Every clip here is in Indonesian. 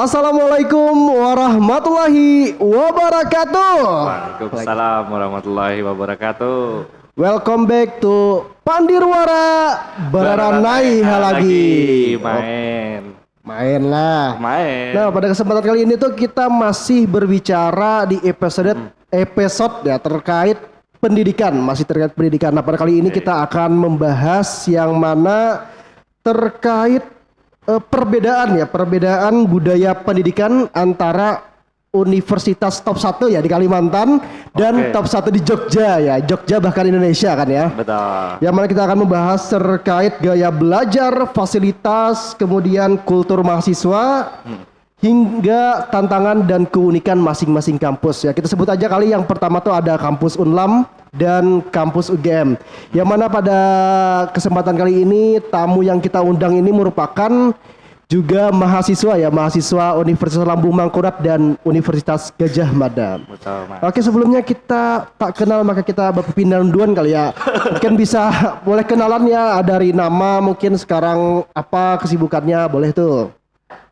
Assalamualaikum warahmatullahi wabarakatuh. Waalaikumsalam warahmatullahi wabarakatuh. Welcome back to Pandirwara Baranai lagi. Main lah. Nah, pada kesempatan kali ini tuh kita masih berbicara di episode ya terkait pendidikan, masih terkait pendidikan. Nah, pada kali ini kita akan membahas yang mana terkait perbedaan budaya pendidikan antara universitas top 1 ya di Kalimantan dan top 1 di Jogja ya. Jogja bahkan Indonesia kan ya. Betul. Yang mana kita akan membahas terkait gaya belajar, fasilitas, kemudian kultur mahasiswa, hingga tantangan dan keunikan masing-masing kampus ya. Kita sebut aja kali yang pertama tuh ada kampus Unlam dan kampus UGM. Yang mana pada kesempatan kali ini tamu yang kita undang ini merupakan juga mahasiswa ya, mahasiswa Universitas Lambung Mangkurat dan Universitas Gadjah Mada. Betul, Mas. Oke, sebelumnya kita tak kenal maka kita berpindah duluan kali ya. Mungkin bisa boleh kenalan ya dari nama, mungkin sekarang apa kesibukannya, boleh tuh.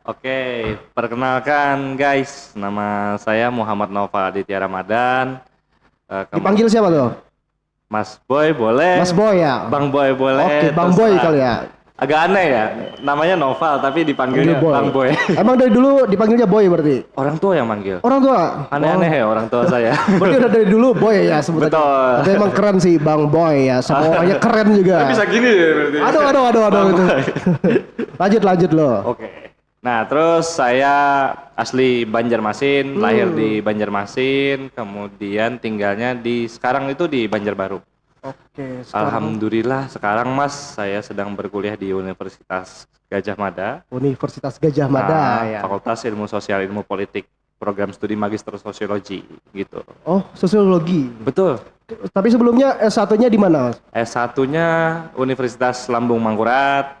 Oke, perkenalkan guys, nama saya Muhammad Nova Aditya Ramadan. Dipanggil siapa tuh? Mas Boy boleh? Mas Boy ya? Bang Boy boleh? Oke, Bang Terus, Boy kali ya? Agak aneh ya, namanya Noval tapi dipanggilnya Bang Boy. Emang dari dulu dipanggilnya Boy berarti? Orang tua yang manggil. Orang tua? Aneh-aneh ya orang tua saya. Berarti udah dari dulu Boy ya sebutannya? Betul. Tapi emang keren sih Bang Boy ya, sama orangnya keren juga. Bisa gini ya berarti. Aduh itu. Lanjut lo. Oke. Nah, terus saya asli Banjarmasin, lahir di Banjarmasin, kemudian tinggalnya sekarang itu di Banjarbaru. Oke. Alhamdulillah sekarang Mas saya sedang berkuliah di Universitas Gadjah Mada. Universitas Gadjah Mada ya. Fakultas Ilmu Sosial Ilmu Politik, program studi Magister Sosiologi gitu. Oh, sosiologi. Betul. Tapi sebelumnya S1-nya di mana? S1-nya Universitas Lambung Mangkurat,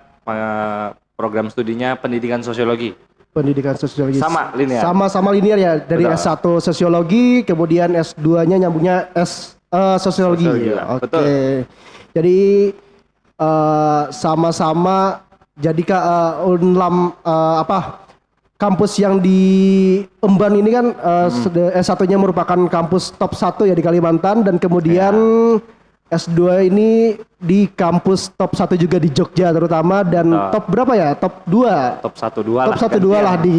program studinya Pendidikan Sosiologi. Pendidikan Sosiologi. Sama linear. Sama linear ya, dari Betul. S1 Sosiologi, kemudian S2-nya nyambungnya Sosiologi. Ya. Oke. Betul. Jadi sama-sama jadi Unlam kampus yang di Emban ini kan S1-nya merupakan kampus top 1 ya di Kalimantan, dan kemudian S2 ini di kampus top 1 juga di Jogja terutama, dan top berapa ya? Top 2. Top 1-2 lah. Top 1-2 lah di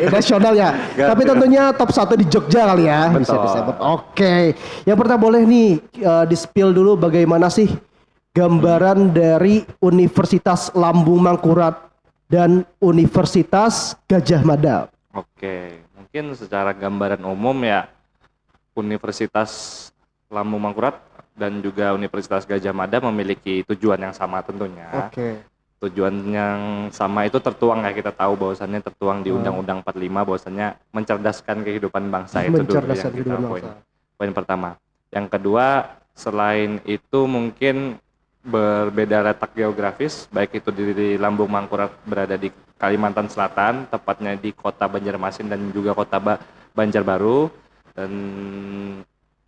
nasional ya. Tapi tentunya top 1 di Jogja kali ya. Bisa disebut. Oke. Yang pertama boleh nih di-spill dulu bagaimana sih gambaran dari Universitas Lambung Mangkurat dan Universitas Gadjah Mada. Oke, mungkin secara gambaran umum ya Universitas Lambung Mangkurat dan juga Universitas Gadjah Mada memiliki tujuan yang sama tentunya. Oke. Tujuan yang sama itu tertuang ya, kita tahu bahwasannya tertuang di Undang-Undang 45 bahwasannya mencerdaskan kehidupan bangsa itu dulu yang kita poin pertama. Yang kedua, selain itu mungkin berbeda letak geografis, baik itu di Lambung Mangkurat berada di Kalimantan Selatan, tepatnya di kota Banjarmasin dan juga kota Banjarbaru, dan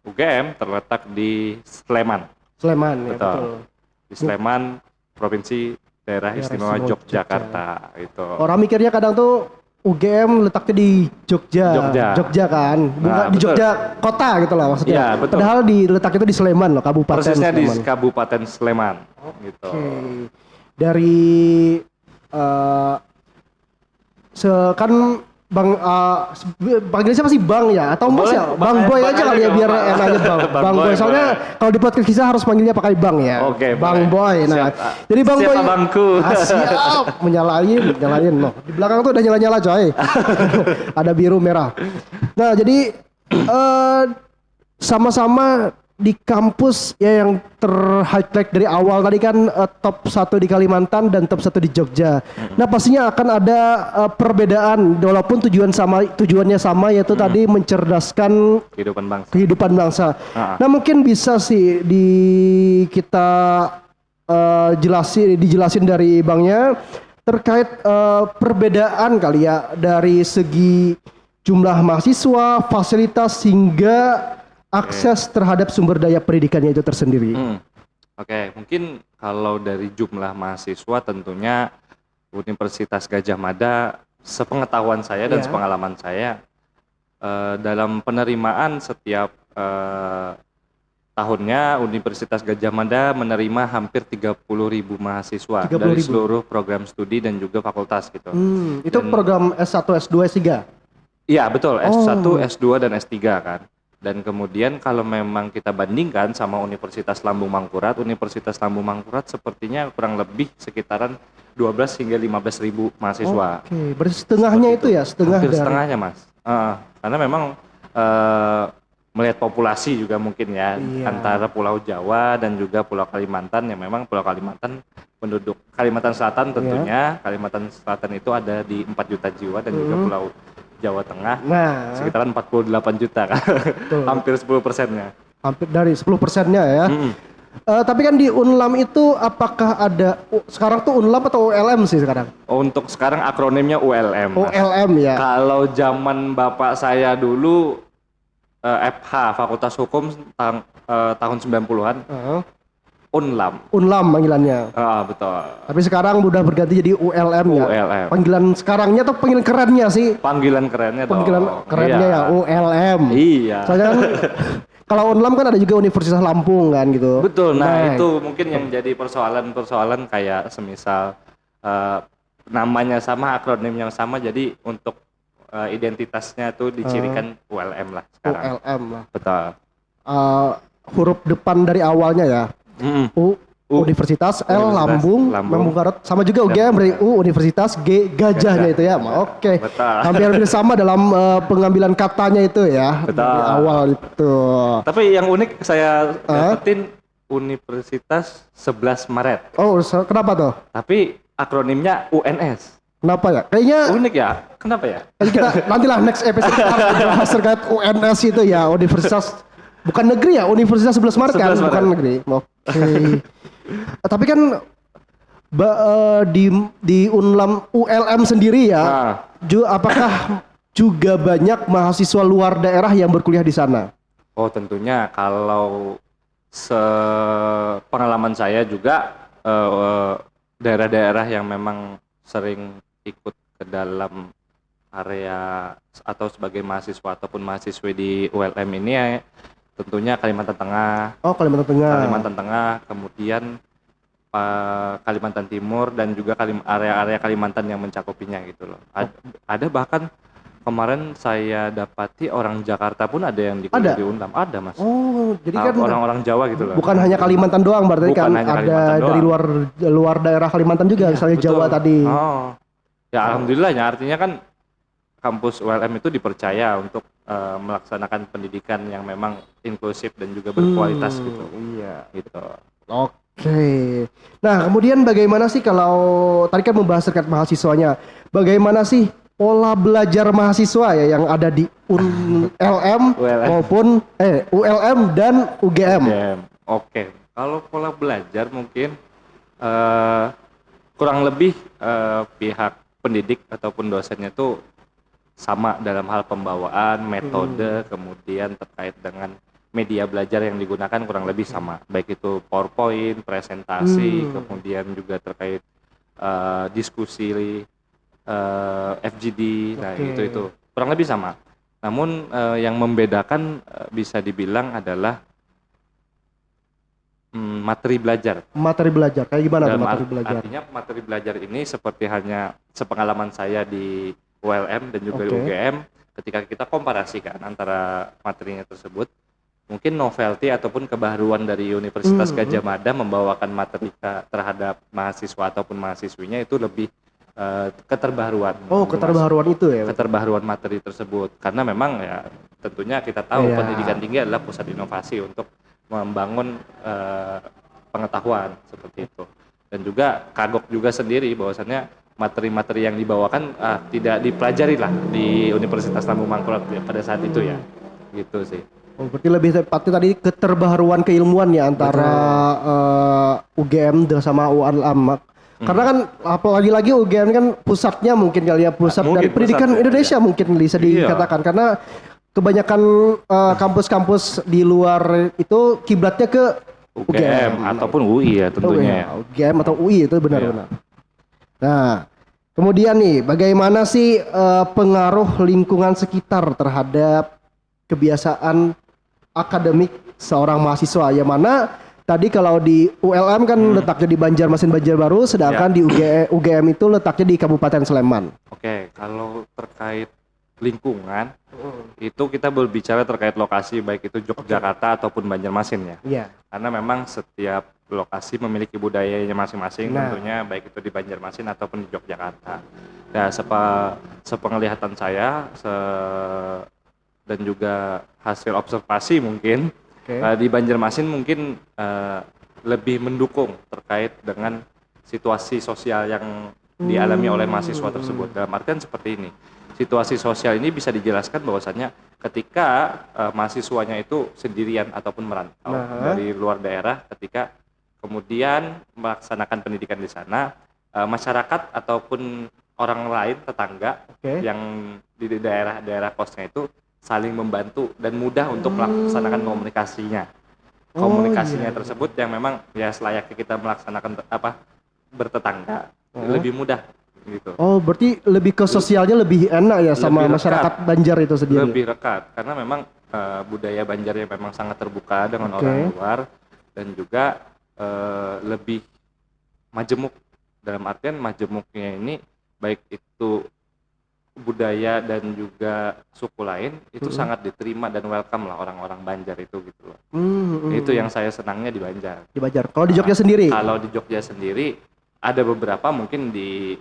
UGM terletak di Sleman. Sleman ya, betul. Betul. Di Sleman, Provinsi Daerah Istimewa Yogyakarta itu. Orang mikirnya kadang tuh UGM letaknya di Jogja kan, bukan di Jogja kota gitu loh maksudnya. Ya, betul. Padahal letaknya itu di Sleman loh, Kabupaten Persisnya Sleman. di Kabupaten Sleman. Gitu. Dari kan Bang, panggilnya siapa sih Bang ya? Atau Mas ya? Bang Boy aja kali ya biar enaknya Bang. Bang Boy, soalnya kalau di podcast kita harus panggilnya pakai Bang ya. Oke, Bang Boy. Nah, jadi Bang Boy. Bangku. Siap, menyalain loh. Di belakang tuh udah nyala-nyala coy. Ada biru merah. Nah, jadi sama-sama di kampus ya yang ter-highlight dari awal tadi kan top 1 di Kalimantan dan top 1 di Jogja. Nah, pastinya akan ada perbedaan walaupun tujuannya sama yaitu tadi mencerdaskan kehidupan bangsa. Nah, mungkin bisa sih kita dijelasin dari Bangnya terkait perbedaan kali ya dari segi jumlah mahasiswa, fasilitas hingga akses terhadap sumber daya pendidikannya itu tersendiri. Oke, mungkin kalau dari jumlah mahasiswa tentunya Universitas Gadjah Mada sepengetahuan saya dan sepengalaman saya, dalam penerimaan setiap tahunnya Universitas Gadjah Mada menerima hampir 30.000 mahasiswa 30.000 dari seluruh program studi dan juga fakultas gitu. Itu program S1, S2, S3? Iya betul, S1, S2 dan S3 kan. Dan kemudian kalau memang kita bandingkan sama Universitas Lambung Mangkurat sepertinya kurang lebih sekitaran 12 hingga 15.000 mahasiswa. Oke, berarti setengahnya itu ya, Hampir setengahnya Mas. Karena memang melihat populasi juga mungkin ya, antara Pulau Jawa dan juga Pulau Kalimantan, yang memang Pulau Kalimantan penduduk Kalimantan Selatan tentunya, Kalimantan Selatan itu ada di 4 juta jiwa dan juga Pulau Jawa Tengah sekitaran 48 juta kan. Hampir 10%-nya. Hampir dari 10%-nya ya. Tapi kan di Unlam itu apakah ada sekarang tuh Unlam atau ULM sih sekarang? Untuk sekarang akronimnya ULM. ULM ya. Kalau zaman bapak saya dulu FH Fakultas Hukum tahun 90-an. Unlam. Unlam panggilannya. Betul. Tapi sekarang udah berganti jadi ULM ya. ULM. Panggilan sekarangnya atau panggilan kerennya sih? Panggilan kerennya ya ULM. Iya. Soalnya kan kalau Unlam kan ada juga Universitas Lampung kan gitu. Betul. Nah, itu mungkin yang jadi persoalan kayak semisal namanya sama, akronim yang sama, jadi untuk identitasnya tuh dicirikan ULM lah sekarang. ULM lah. Betul. Huruf depan dari awalnya ya. Universitas, L Lambung Mangkurat, sama juga UGM dari U Universitas, G Gajahnya itu ya. Oke. Hampir sama dalam pengambilan katanya itu ya. Betul. Dari awal itu. Tapi yang unik saya dapetin Universitas 11 Maret. Oh, kenapa tuh? Tapi akronimnya UNS. Kenapa ya? Kayaknya unik ya. Kenapa ya? Kita nantilah next episode kita bahas terkait UNS itu ya, Universitas bukan negeri ya, Universitas 11 Maret kan, bukan negeri. Oke. Tapi kan di Unlam ULM sendiri ya, apakah juga banyak mahasiswa luar daerah yang berkuliah di sana? Oh, tentunya kalau sepengalaman saya juga daerah-daerah yang memang sering ikut ke dalam area atau sebagai mahasiswa ataupun mahasiswi di ULM ini ya, tentunya Kalimantan Tengah. Oh, Kalimantan Tengah. Kalimantan Tengah, kemudian Kalimantan Timur dan juga area-area Kalimantan yang mencakupinya gitu loh. Ada bahkan kemarin saya dapati orang Jakarta pun ada yang dikuliah di Unlam. Ada, Mas. Oh, jadi kan orang-orang Jawa gitu loh. Bukan hanya Kalimantan doang, berarti kan ada dari luar daerah Kalimantan juga, misalnya betul. Jawa tadi. Oh. Ya alhamdulillah ya, artinya kan kampus ULM itu dipercaya untuk melaksanakan pendidikan yang memang inklusif dan juga berkualitas gitu. Iya. Gitu. Oke. Nah, kemudian bagaimana sih kalau tadi kan membahas terkait mahasiswanya, bagaimana sih pola belajar mahasiswa ya yang ada di ULM maupun ULM dan UGM? Oke. Kalau pola belajar mungkin kurang lebih pihak pendidik ataupun dosennya tuh sama dalam hal pembawaan, metode, kemudian terkait dengan media belajar yang digunakan kurang lebih sama, baik itu PowerPoint, presentasi, kemudian juga terkait diskusi, FGD, nah itu kurang lebih sama. Namun yang membedakan bisa dibilang adalah materi belajar. Materi belajar, kayak gimana tuh materi belajar? Artinya materi belajar ini seperti halnya sepengalaman saya di ULM dan juga di UGM, ketika kita komparasikan antara materinya tersebut, mungkin novelty ataupun kebaruan dari Universitas Gadjah Mada membawakan materi terhadap mahasiswa ataupun mahasiswinya itu lebih keterbaruan. Oh, keterbaruan itu ya? Keterbaruan materi tersebut. Karena memang ya tentunya kita tahu pendidikan tinggi adalah pusat inovasi untuk membangun pengetahuan seperti itu. Dan juga kagok juga sendiri bahwasannya materi-materi yang dibawakan tidak dipelajari lah di Universitas Lambung Mangkurat pada saat itu ya. Gitu sih. Oh, berarti lebih tepatnya tadi keterbaruan keilmuan ya antara UGM sama ULM. Karena kan apalagi UGM kan pusatnya mungkin kali ya, pusat dari pendidikan Indonesia mungkin bisa dikatakan, karena kebanyakan kampus-kampus di luar itu kiblatnya ke UGM ataupun UI ya tentunya. UGM atau UI itu benar-benar. Nah, Kemudian nih, bagaimana sih pengaruh lingkungan sekitar terhadap kebiasaan akademik seorang mahasiswa? Yang mana tadi kalau di ULM kan letaknya di Banjarmasin Banjarbaru, sedangkan Ya. di UGM itu letaknya di Kabupaten Sleman. Oke, kalau terkait lingkungan itu kita berbicara terkait lokasi baik itu Yogyakarta ataupun Banjarmasin ya. Iya. Karena memang setiap lokasi memiliki budayanya masing-masing Nah. tentunya baik itu di Banjarmasin ataupun di Yogyakarta. Nah, sepenglihatan saya dan juga hasil observasi mungkin Oke. di Banjarmasin mungkin lebih mendukung terkait dengan situasi sosial yang dialami oleh mahasiswa tersebut. Dalam artian seperti ini. Situasi sosial ini bisa dijelaskan bahwasannya ketika mahasiswanya itu sendirian ataupun merantau dari luar daerah, ketika kemudian melaksanakan pendidikan di sana, masyarakat ataupun orang lain tetangga yang di daerah-daerah kosnya itu saling membantu dan mudah untuk melaksanakan komunikasinya. Komunikasinya tersebut yang memang ya selayaknya kita melaksanakan bertetangga lebih mudah gitu. Oh, berarti lebih ke sosialnya lebih enak ya sama Lebih masyarakat rekat. Banjar itu sendiri. Lebih rekat karena memang budaya Banjar yang memang sangat terbuka dengan orang luar dan juga lebih majemuk. Dalam artian majemuknya ini baik itu budaya dan juga suku lain itu sangat diterima dan welcome lah orang-orang Banjar itu gitu loh. Itu yang saya senangnya di Banjar. Di Banjar. Kalau di Jogja sendiri? Kalau di Jogja sendiri ada beberapa mungkin di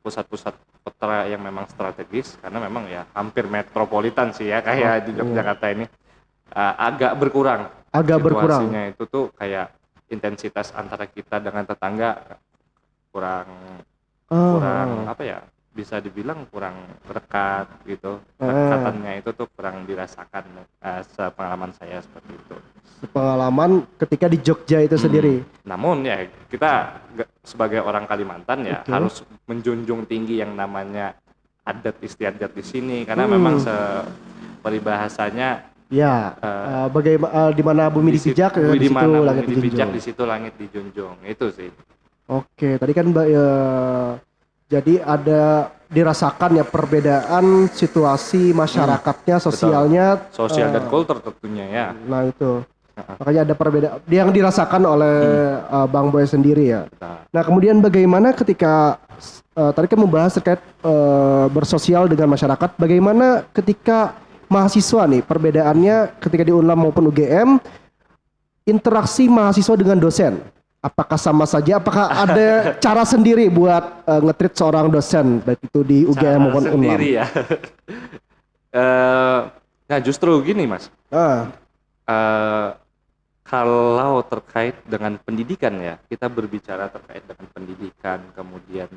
pusat-pusat kota yang memang strategis karena memang ya hampir metropolitan sih ya kayak di Yogyakarta ini agak berkurang. Agak berkurang. Situasinya itu tuh kayak intensitas antara kita dengan tetangga kurang apa ya, bisa dibilang kurang rekat gitu. Kedekatannya itu tuh kurang dirasakan sepengalaman saya seperti itu. Pengalaman ketika di Jogja itu sendiri. Namun ya kita sebagai orang Kalimantan ya harus menjunjung tinggi yang namanya adat istiadat di sini karena memang peribahasanya ya bagaimana di mana bumi dipijak di situ langit dijunjung. Di situ langit dijunjung. Itu sih. Oke, tadi kan jadi ada dirasakan ya perbedaan situasi masyarakatnya, sosialnya, sosial dan kultur tentunya ya. Nah itu. Makanya ada perbedaan yang dirasakan oleh Bang Boy sendiri ya. Nah kemudian bagaimana ketika tadi kan membahas terkait bersosial dengan masyarakat, bagaimana ketika mahasiswa nih perbedaannya ketika di UNLAM maupun UGM, interaksi mahasiswa dengan dosen, apakah sama saja? Apakah ada cara sendiri buat nge-treat seorang dosen baik itu di UGM maupun UNLAM? Sendiri ya. Nah justru gini mas. Kalau terkait dengan pendidikan ya, kita berbicara terkait dengan pendidikan, kemudian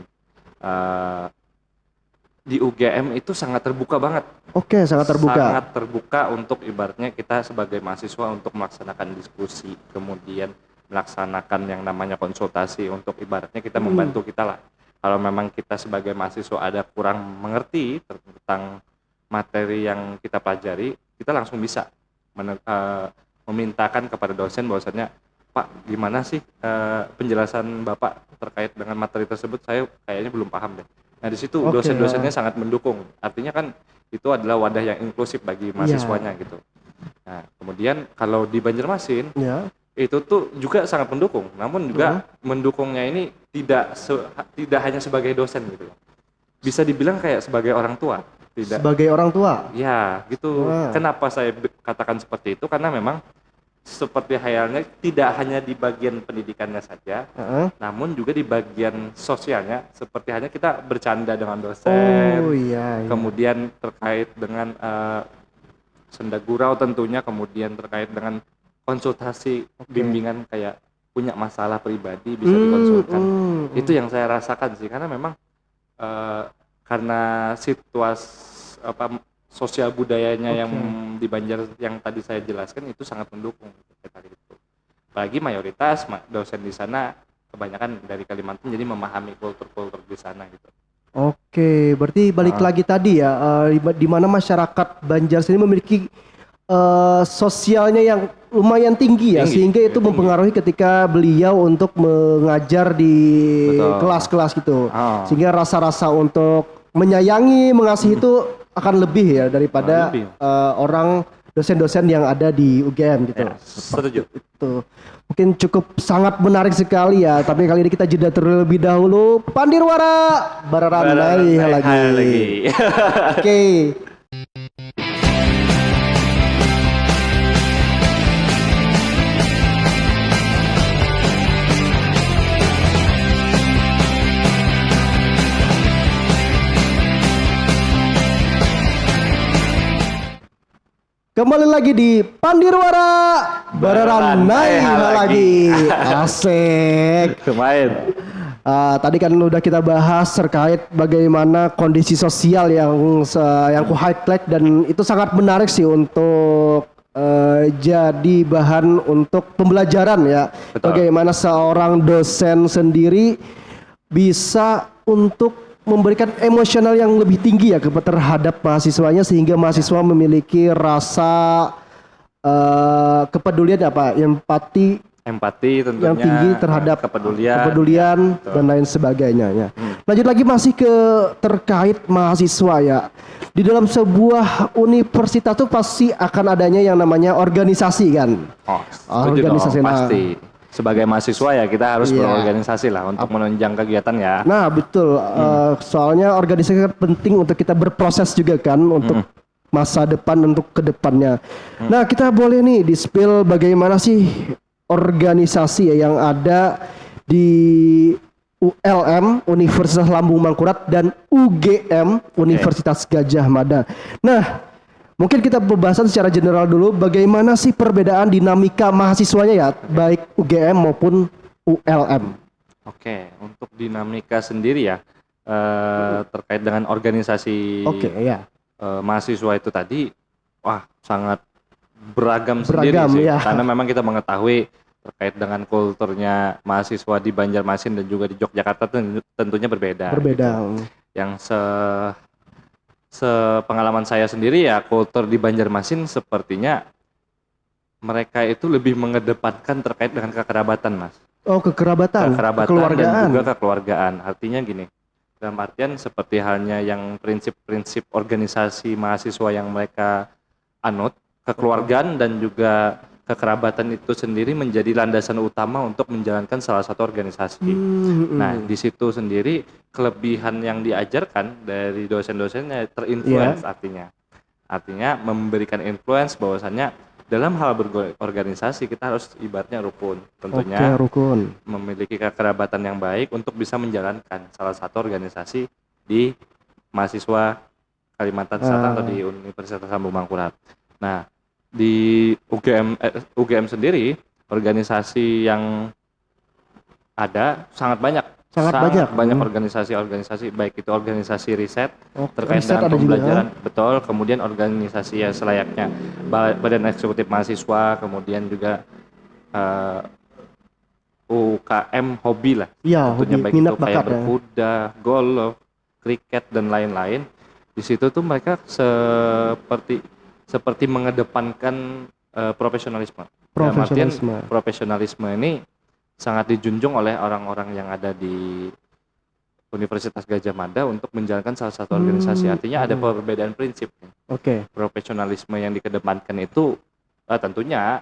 di UGM itu sangat terbuka banget. Oke, sangat terbuka. Sangat terbuka untuk ibaratnya kita sebagai mahasiswa untuk melaksanakan diskusi, kemudian melaksanakan yang namanya konsultasi untuk ibaratnya kita membantu kita lah. Kalau memang kita sebagai mahasiswa ada kurang mengerti tentang materi yang kita pelajari, kita langsung bisa memintakan kepada dosen bahwasannya Pak gimana sih penjelasan Bapak terkait dengan materi tersebut, saya kayaknya belum paham deh. Nah di situ dosen-dosennya sangat mendukung, artinya kan itu adalah wadah yang inklusif bagi mahasiswanya gitu. Nah kemudian kalau di Banjarmasin itu tuh juga sangat mendukung, namun juga mendukungnya ini tidak hanya sebagai dosen gitu, bisa dibilang kayak sebagai orang tua. Tidak. Sebagai orang tua? Ya, gitu. Kenapa saya katakan seperti itu? Karena memang seperti hayalnya tidak hanya di bagian pendidikannya saja, namun juga di bagian sosialnya. Seperti hanya kita bercanda dengan dosen, kemudian terkait dengan senda gurau tentunya, kemudian terkait dengan konsultasi bimbingan kayak punya masalah pribadi bisa dikonsulkan. Itu yang saya rasakan sih, karena memang karena situasi sosial budayanya yang di Banjar yang tadi saya jelaskan itu sangat mendukung itu. Apalagi mayoritas dosen di sana kebanyakan dari Kalimantan, jadi memahami kultur-kultur di sana gitu. Oke, berarti balik lagi tadi ya, di mana masyarakat Banjar sini memiliki sosialnya yang lumayan tinggi ya, sehingga itu mempengaruhi ketika beliau untuk mengajar di Betul. kelas-kelas gitu. Oh. Sehingga rasa-rasa untuk menyayangi, mengasihi itu akan lebih ya daripada Lebih. orang dosen-dosen yang ada di UGM gitu. Ya, setuju. Itu mungkin cukup sangat menarik sekali ya. Tapi kali ini kita jeda terlebih dahulu. Pandirwara Bararanai lagi. Oke. Kembali lagi di Pandirwara Bararanai lagi. Asik. Lumayan. Tadi kan udah kita bahas terkait bagaimana kondisi sosial yang ku highlight dan itu sangat menarik sih untuk jadi bahan untuk pembelajaran ya. Betul. Bagaimana seorang dosen sendiri bisa untuk memberikan emosional yang lebih tinggi ya terhadap mahasiswanya sehingga mahasiswa memiliki rasa kepedulian empati Tentunya yang tinggi terhadap kepedulian dan lain sebagainya ya. Lanjut lagi masih terkait mahasiswa ya. Di dalam sebuah universitas tuh pasti akan adanya yang namanya organisasi kan. Organisasi pasti. Sebagai mahasiswa ya kita harus berorganisasi lah untuk menunjang kegiatan ya. Nah betul, soalnya organisasi kan penting untuk kita berproses juga kan untuk masa depan untuk kedepannya. Nah kita boleh nih di-spill bagaimana sih organisasi yang ada di ULM Universitas Lambung Mangkurat dan UGM Universitas Gadjah Mada. Nah mungkin kita pembahasan secara general dulu bagaimana sih perbedaan dinamika mahasiswanya ya baik UGM maupun ULM. Oke, untuk dinamika sendiri ya terkait dengan organisasi mahasiswa itu tadi, wah sangat beragam sendiri sih. Ya. Karena memang kita mengetahui terkait dengan kulturnya mahasiswa di Banjarmasin dan juga di Yogyakarta tentunya berbeda. Gitu. Yang sepengalaman saya sendiri ya kultur di Banjarmasin sepertinya mereka itu lebih mengedepankan terkait dengan kekerabatan, Mas. Oh, kekerabatan dan juga kekeluargaan. Artinya gini, dalam artian seperti halnya yang prinsip-prinsip organisasi mahasiswa yang mereka anut, kekeluargaan dan juga kekerabatan itu sendiri menjadi landasan utama untuk menjalankan salah satu organisasi. Nah, di situ sendiri kelebihan yang diajarkan dari dosen-dosennya terinfluence artinya memberikan influence bahwasannya dalam hal berorganisasi kita harus ibaratnya rukun, tentunya memiliki kekerabatan yang baik untuk bisa menjalankan salah satu organisasi di mahasiswa Kalimantan Selatan atau di Universitas Lambung Mangkurat. Nah, di UGM sendiri organisasi yang ada sangat banyak organisasi baik itu organisasi riset terkait dengan pembelajaran kemudian organisasi yang selayaknya Badan Eksekutif Mahasiswa, kemudian juga UKM hobi lah tentunya baik itu kayak berkuda, golf, kriket dan lain-lain. Di situ tuh mereka seperti mengedepankan profesionalisme. Dalam artian profesionalisme ini sangat dijunjung oleh orang-orang yang ada di Universitas Gadjah Mada untuk menjalankan salah satu organisasi. Artinya ada perbedaan prinsip. Profesionalisme yang dikedepankan itu tentunya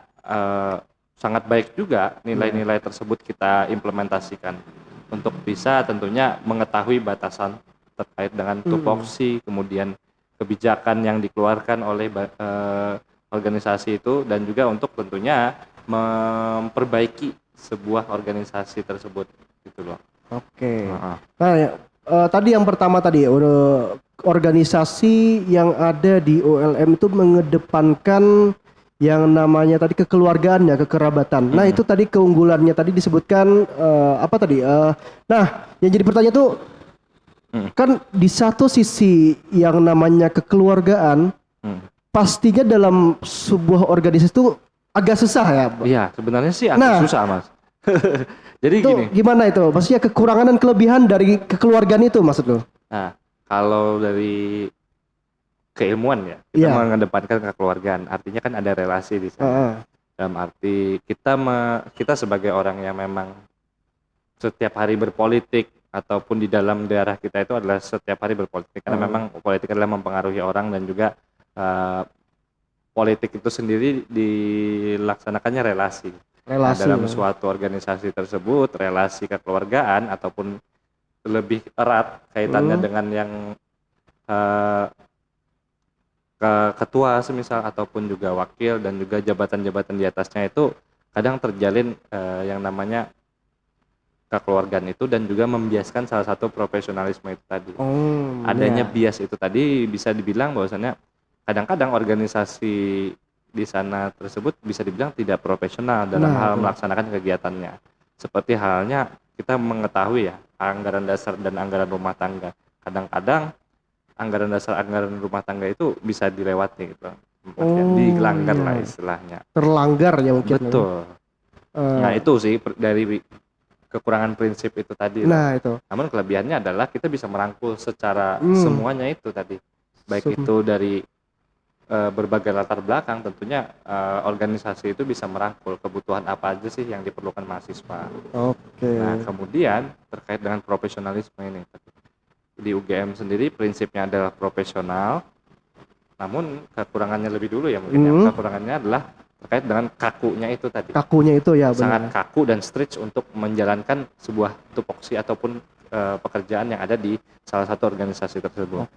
sangat baik juga nilai-nilai tersebut kita implementasikan untuk bisa tentunya mengetahui batasan terkait dengan tupoksi, kemudian kebijakan yang dikeluarkan oleh organisasi itu dan juga untuk tentunya memperbaiki sebuah organisasi tersebut gitu loh. Tadi yang pertama organisasi yang ada di ULM itu mengedepankan yang namanya tadi kekeluargaan ya, kekerabatan. Nah, itu tadi keunggulannya tadi disebutkan nah, yang jadi pertanyaan tuh kan di satu sisi yang namanya kekeluargaan pastinya dalam sebuah organisasi itu agak susah ya. Iya, sebenarnya sih agak susah, Mas. Jadi itu gini. Gimana itu? Maksudnya kekurangan dan kelebihan dari kekeluargaan itu maksud lo? Nah, kalau dari keilmuan ya, kita mengedepankan kekeluargaan. Artinya kan ada relasi di sana. Dalam arti kita sebagai orang yang memang setiap hari berpolitik ataupun di dalam daerah kita itu adalah setiap hari berpolitik karena memang politik adalah mempengaruhi orang dan juga politik itu sendiri dilaksanakannya relasi. Nah, dalam suatu organisasi tersebut relasi kekeluargaan ataupun lebih erat kaitannya dengan yang ketua semisal ataupun juga wakil dan juga jabatan-jabatan di atasnya itu kadang terjalin yang namanya kekeluargaan itu dan juga membiaskan salah satu profesionalisme itu tadi. Adanya bias itu tadi bisa dibilang bahwasannya kadang-kadang organisasi di sana tersebut bisa dibilang tidak profesional dalam hal melaksanakan kegiatannya. Seperti halnya kita mengetahui ya anggaran dasar dan anggaran rumah tangga. Kadang-kadang anggaran dasar anggaran rumah tangga itu bisa dilewati gitu. Dilanggar lah istilahnya. Terlanggar ya mungkin. Betul. Nah itu sih dari kekurangan prinsip itu tadi. Nah itu. Namun kelebihannya adalah kita bisa merangkul secara semuanya itu tadi. Baik itu dari berbagai latar belakang, tentunya organisasi itu bisa merangkul kebutuhan apa aja sih yang diperlukan mahasiswa. Nah kemudian terkait dengan profesionalisme ini. Di UGM sendiri prinsipnya adalah profesional. Namun kekurangannya lebih dulu ya mungkin ya. Kekurangannya adalah terkait dengan kakunya itu tadi. Kakunya itu ya benar. Sangat kaku dan strict untuk menjalankan sebuah tupoksi ataupun pekerjaan yang ada di salah satu organisasi tersebut.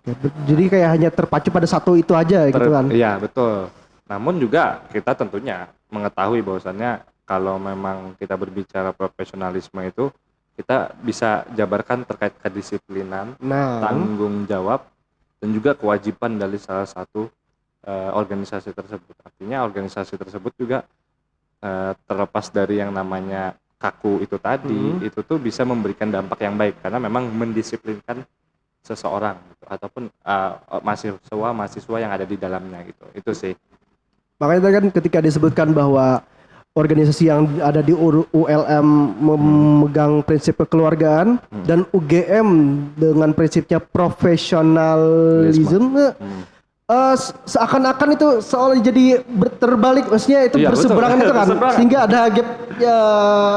Jadi kayak hanya terpacu pada satu itu aja gitu kan? Iya betul. Namun juga kita tentunya mengetahui bahwasannya kalau memang kita berbicara profesionalisme itu kita bisa jabarkan terkait kedisiplinan, tanggung jawab dan juga kewajiban dari salah satu organisasi tersebut. Artinya organisasi tersebut juga terlepas dari yang namanya kaku itu tadi, itu tuh bisa memberikan dampak yang baik karena memang mendisiplinkan seseorang gitu, ataupun mahasiswa yang ada di dalamnya gitu. Itu sih. Makanya kan ketika disebutkan bahwa organisasi yang ada di ULM memegang prinsip kekeluargaan dan UGM dengan prinsipnya profesionalisme. Seakan-akan itu seolah jadi terbalik, maksudnya itu berseberangan itu kan, sehingga ada gap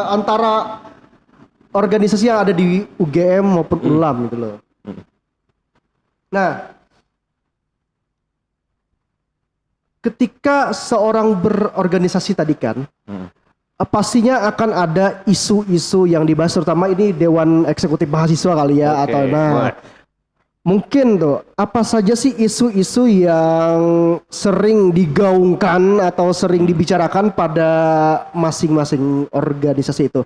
antara organisasi yang ada di UGM maupun ULAM gitu loh. Nah, ketika seorang berorganisasi tadi kan, pastinya akan ada isu-isu yang dibahas, terutama ini Dewan Eksekutif Mahasiswa kali ya, atau mungkin tuh apa saja sih isu-isu yang sering digaungkan atau sering dibicarakan pada masing-masing organisasi itu?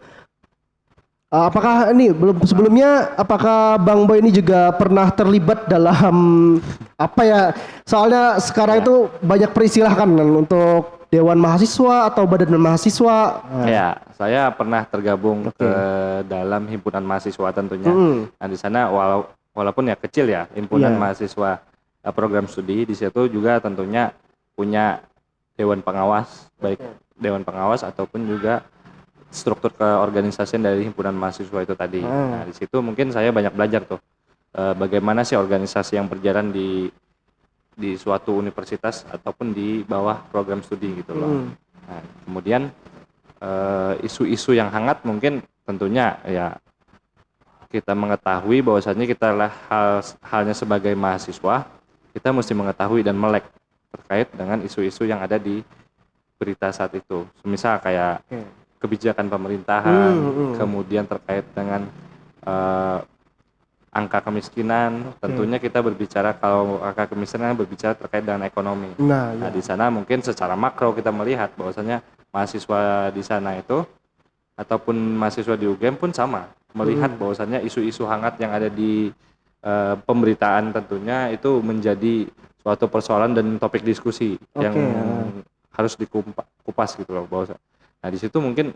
Apakah ini sebelumnya apakah Bang Boy ini juga pernah terlibat dalam apa ya? Soalnya sekarang itu banyak peristilah kan untuk Dewan Mahasiswa atau Badan Mahasiswa. Ya, saya pernah tergabung ke dalam himpunan mahasiswa tentunya. Nah di sana walaupun ya kecil ya, himpunan mahasiswa program studi, di situ juga tentunya punya dewan pengawas, baik dewan pengawas ataupun juga struktur keorganisasian dari himpunan mahasiswa itu tadi. Nah, di situ mungkin saya banyak belajar tuh bagaimana sih organisasi yang berjalan di suatu universitas ataupun di bawah program studi gitu loh. Nah, kemudian isu-isu yang hangat mungkin tentunya ya kita mengetahui bahwasannya kita halnya sebagai mahasiswa, kita mesti mengetahui dan melek terkait dengan isu-isu yang ada di berita saat itu. Misal kayak kebijakan pemerintahan, kemudian terkait dengan angka kemiskinan. Tentunya kita berbicara, kalau angka kemiskinan berbicara terkait dengan ekonomi. Nah, di sana mungkin secara makro kita melihat bahwasannya mahasiswa di sana itu ataupun mahasiswa di UGM pun sama melihat bahwasannya isu-isu hangat yang ada di pemberitaan tentunya itu menjadi suatu persoalan dan topik diskusi yang harus dikupas gitu loh bahwa. Nah di situ mungkin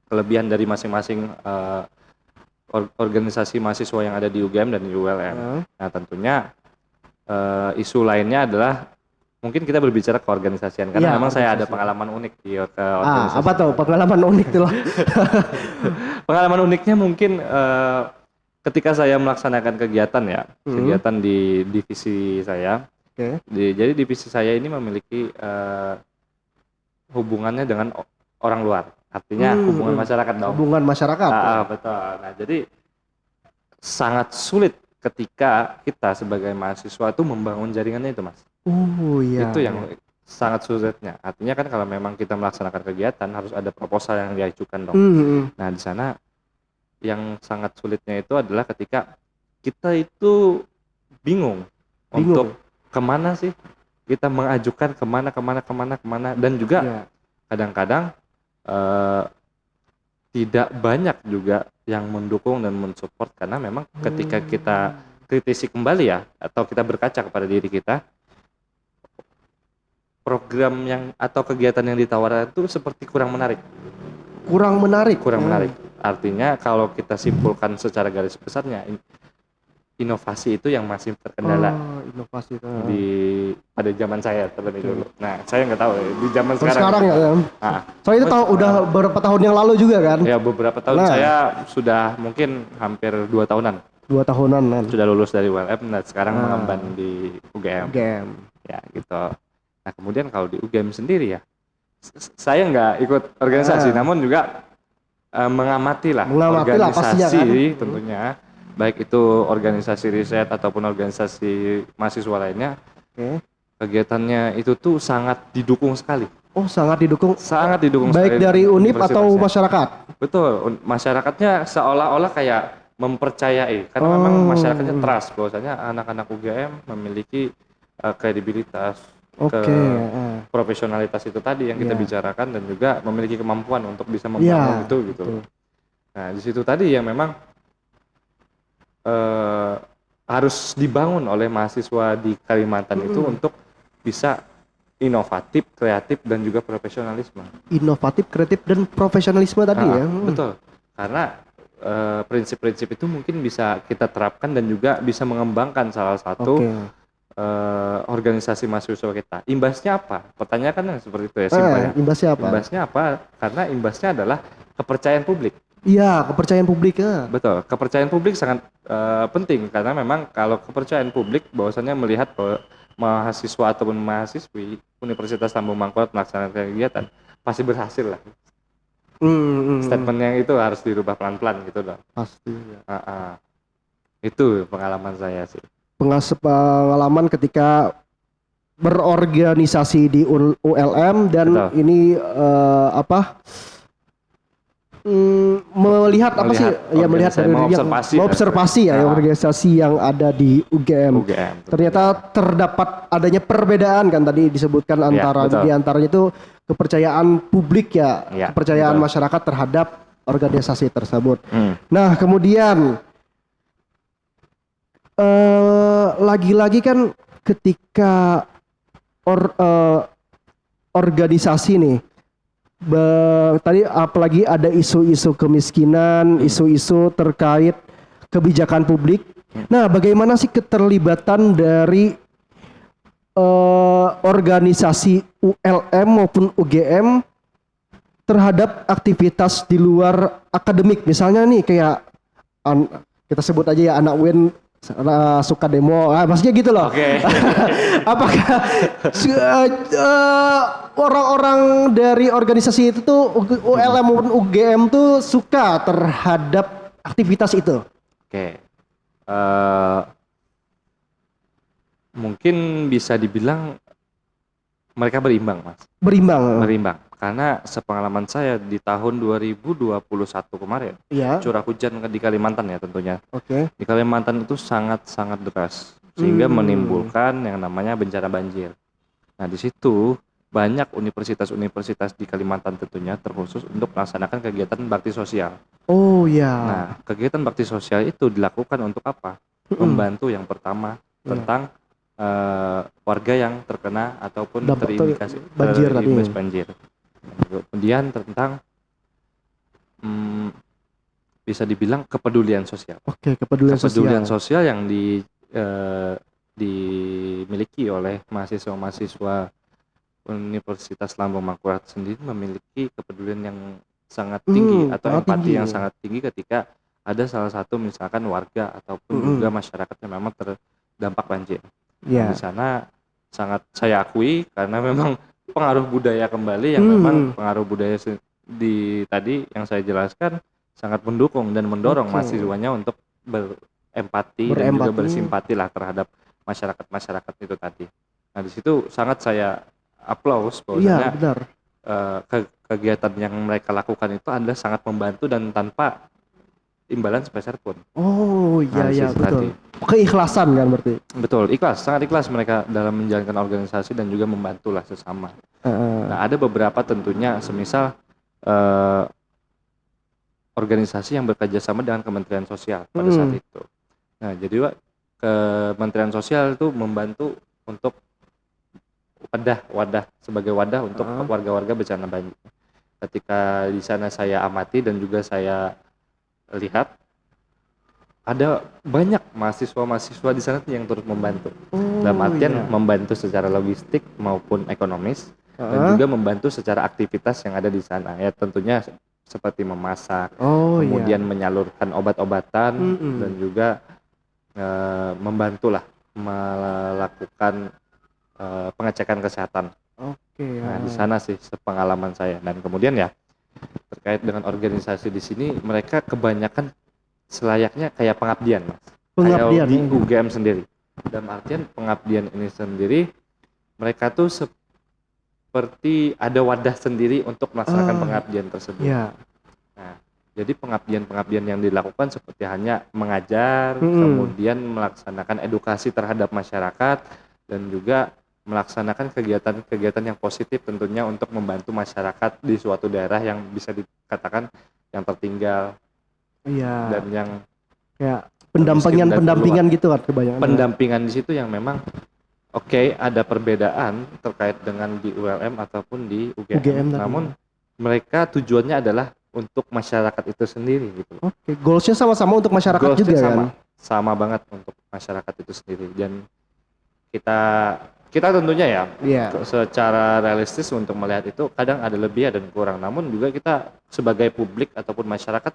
kelebihan dari masing-masing organisasi mahasiswa yang ada di UGM dan di ULM. Nah tentunya isu lainnya adalah mungkin kita berbicara keorganisasian karena memang saya ada pengalaman unik di organisasi. Apa tuh pengalaman unik tuh? Pengalaman uniknya mungkin ketika saya melaksanakan kegiatan ya, kegiatan di divisi saya, Oke. Jadi divisi saya ini memiliki hubungannya dengan orang luar. Artinya hubungan masyarakat dong. Hubungan masyarakat. Betul. Nah, jadi sangat sulit ketika kita sebagai mahasiswa itu membangun jaringannya itu, Mas. Iya. Itu yang sangat sulitnya. Artinya kan kalau memang kita melaksanakan kegiatan harus ada proposal yang diajukan dong. Nah, di sana yang sangat sulitnya itu adalah ketika kita itu bingung untuk kemana sih kita mengajukan, kemana, dan juga kadang-kadang tidak banyak juga yang mendukung dan mensupport, karena memang ketika kita kritisi kembali ya, atau kita berkaca kepada diri kita, program yang atau kegiatan yang ditawarkan itu seperti kurang menarik. Artinya kalau kita simpulkan secara garis besarnya, inovasi itu yang masih terkendala pada zaman saya terlebih dulu. Nah, saya nggak tahu di zaman sekarang ya. Soalnya itu udah beberapa tahun yang lalu juga kan? Ya, beberapa tahun. Saya sudah mungkin hampir 2 tahunan. 2 tahunan kan? Sudah lulus dari ULM dan sekarang mengemban di UGM. Ya, gitu. Nah, kemudian kalau di UGM sendiri ya, saya nggak ikut organisasi, namun juga mengamati lah organisasi kan? Tentunya, baik itu organisasi riset ataupun organisasi mahasiswa lainnya. Kegiatannya itu tuh sangat didukung sekali. Sangat didukung baik sekali dari UNIP atau masyarakat? Betul, masyarakatnya seolah-olah kayak mempercayai, karena memang masyarakatnya trust bahwasanya anak-anak UGM memiliki kredibilitas, profesionalitas itu tadi yang kita bicarakan, dan juga memiliki kemampuan untuk bisa membangun itu gitu. Nah, di situ tadi yang memang harus dibangun oleh mahasiswa di Kalimantan itu untuk bisa inovatif, kreatif, dan juga profesionalisme. Inovatif, kreatif, dan profesionalisme tadi ya. Betul, karena prinsip-prinsip itu mungkin bisa kita terapkan dan juga bisa mengembangkan salah satu organisasi mahasiswa kita. Imbasnya apa? Pertanyaan kan seperti itu ya, simpelnya. Imbasnya apa? Karena imbasnya adalah kepercayaan publik. Iya, kepercayaan publik ya. Betul, kepercayaan publik sangat penting, karena memang kalau kepercayaan publik bahwasannya melihat bahwa mahasiswa ataupun mahasiswi Universitas Lambung Mangkurat melaksanakan kegiatan pasti berhasil lah. Statement yang itu harus dirubah pelan-pelan gitu dong. Pasti. Itu pengalaman saya sih. Pengalaman ketika berorganisasi di ULM dan ini melihat mengobservasi organisasi yang ada di UGM. Ternyata terdapat adanya perbedaan kan, tadi disebutkan di antaranya itu kepercayaan publik kepercayaan masyarakat terhadap organisasi tersebut. Nah, kemudian lagi-lagi kan ketika organisasi nih, tadi apalagi ada isu-isu kemiskinan, isu-isu terkait kebijakan publik. Nah, bagaimana sih keterlibatan dari organisasi ULM maupun UGM terhadap aktivitas di luar akademik? Misalnya nih kayak kita sebut aja ya, anak UIN suka demo, maksudnya gitu loh. Apakah orang-orang dari organisasi itu tuh ULM maupun UGM tuh suka terhadap aktivitas itu? Mungkin bisa dibilang mereka berimbang, Mas. Berimbang. Karena sepengalaman saya di tahun 2021 kemarin, curah hujan di Kalimantan ya tentunya. Di Kalimantan itu sangat-sangat deras, sehingga menimbulkan yang namanya bencana banjir. Nah, di situ banyak universitas-universitas di Kalimantan tentunya terkhusus untuk melaksanakan kegiatan bakti sosial. Nah, kegiatan bakti sosial itu dilakukan untuk apa? Membantu yang pertama tentang warga yang terkena ataupun terindikasi banjir. Kemudian tentang bisa dibilang kepedulian sosial. Kepedulian sosial yang dimiliki oleh mahasiswa-mahasiswa Universitas Lambung Mangkurat sendiri, memiliki kepedulian yang sangat tinggi atau empati yang sangat tinggi ketika ada salah satu misalkan warga ataupun juga masyarakat yang memang terdampak banjir. Di sana sangat saya akui karena memang pengaruh budaya kembali yang memang pengaruh budaya di tadi yang saya jelaskan sangat mendukung dan mendorong mahasiswanya untuk berempati dan juga bersimpati lah terhadap masyarakat itu tadi. Nah di situ sangat saya aplaus bahwasanya kegiatan yang mereka lakukan itu adalah sangat membantu dan tanpa imbalan sepeser pun. Oh iya betul. Keikhlasan kan berarti. Betul, ikhlas, sangat ikhlas mereka dalam menjalankan organisasi dan juga membantulah sesama. Nah ada beberapa tentunya semisal organisasi yang bekerja sama dengan Kementerian Sosial pada saat itu. Nah jadi Kementerian Sosial itu membantu untuk wadah sebagai wadah untuk warga-warga bencana banjir. Ketika di sana saya amati dan juga saya lihat ada banyak mahasiswa di sana yang turut membantu. Dalam artian membantu secara logistik maupun ekonomis dan juga membantu secara aktivitas yang ada di sana. Ya tentunya seperti memasak, kemudian menyalurkan obat-obatan dan juga membantulah melakukan pengecekan kesehatan. Nah di sana sih sepengalaman saya dan kemudian ya terkait dengan organisasi di sini mereka kebanyakan selayaknya kayak pengabdian mas. Kayak di UGM sendiri. Dalam artian pengabdian ini sendiri mereka tuh seperti ada wadah sendiri untuk melaksanakan pengabdian tersebut. Nah jadi pengabdian yang dilakukan seperti hanya mengajar, kemudian melaksanakan edukasi terhadap masyarakat dan juga melaksanakan kegiatan-kegiatan yang positif tentunya untuk membantu masyarakat di suatu daerah yang bisa dikatakan yang tertinggal dan yang pendampingan gitu kan kebanyakan. Pendampingan di situ yang memang ada perbedaan terkait dengan di ULM ataupun di UGM namun mereka tujuannya adalah untuk masyarakat itu sendiri gitu. Goalsnya sama-sama untuk masyarakat juga kan? Sama banget untuk masyarakat itu sendiri dan kita tentunya secara realistis untuk melihat itu kadang ada lebih dan kurang namun juga kita sebagai publik ataupun masyarakat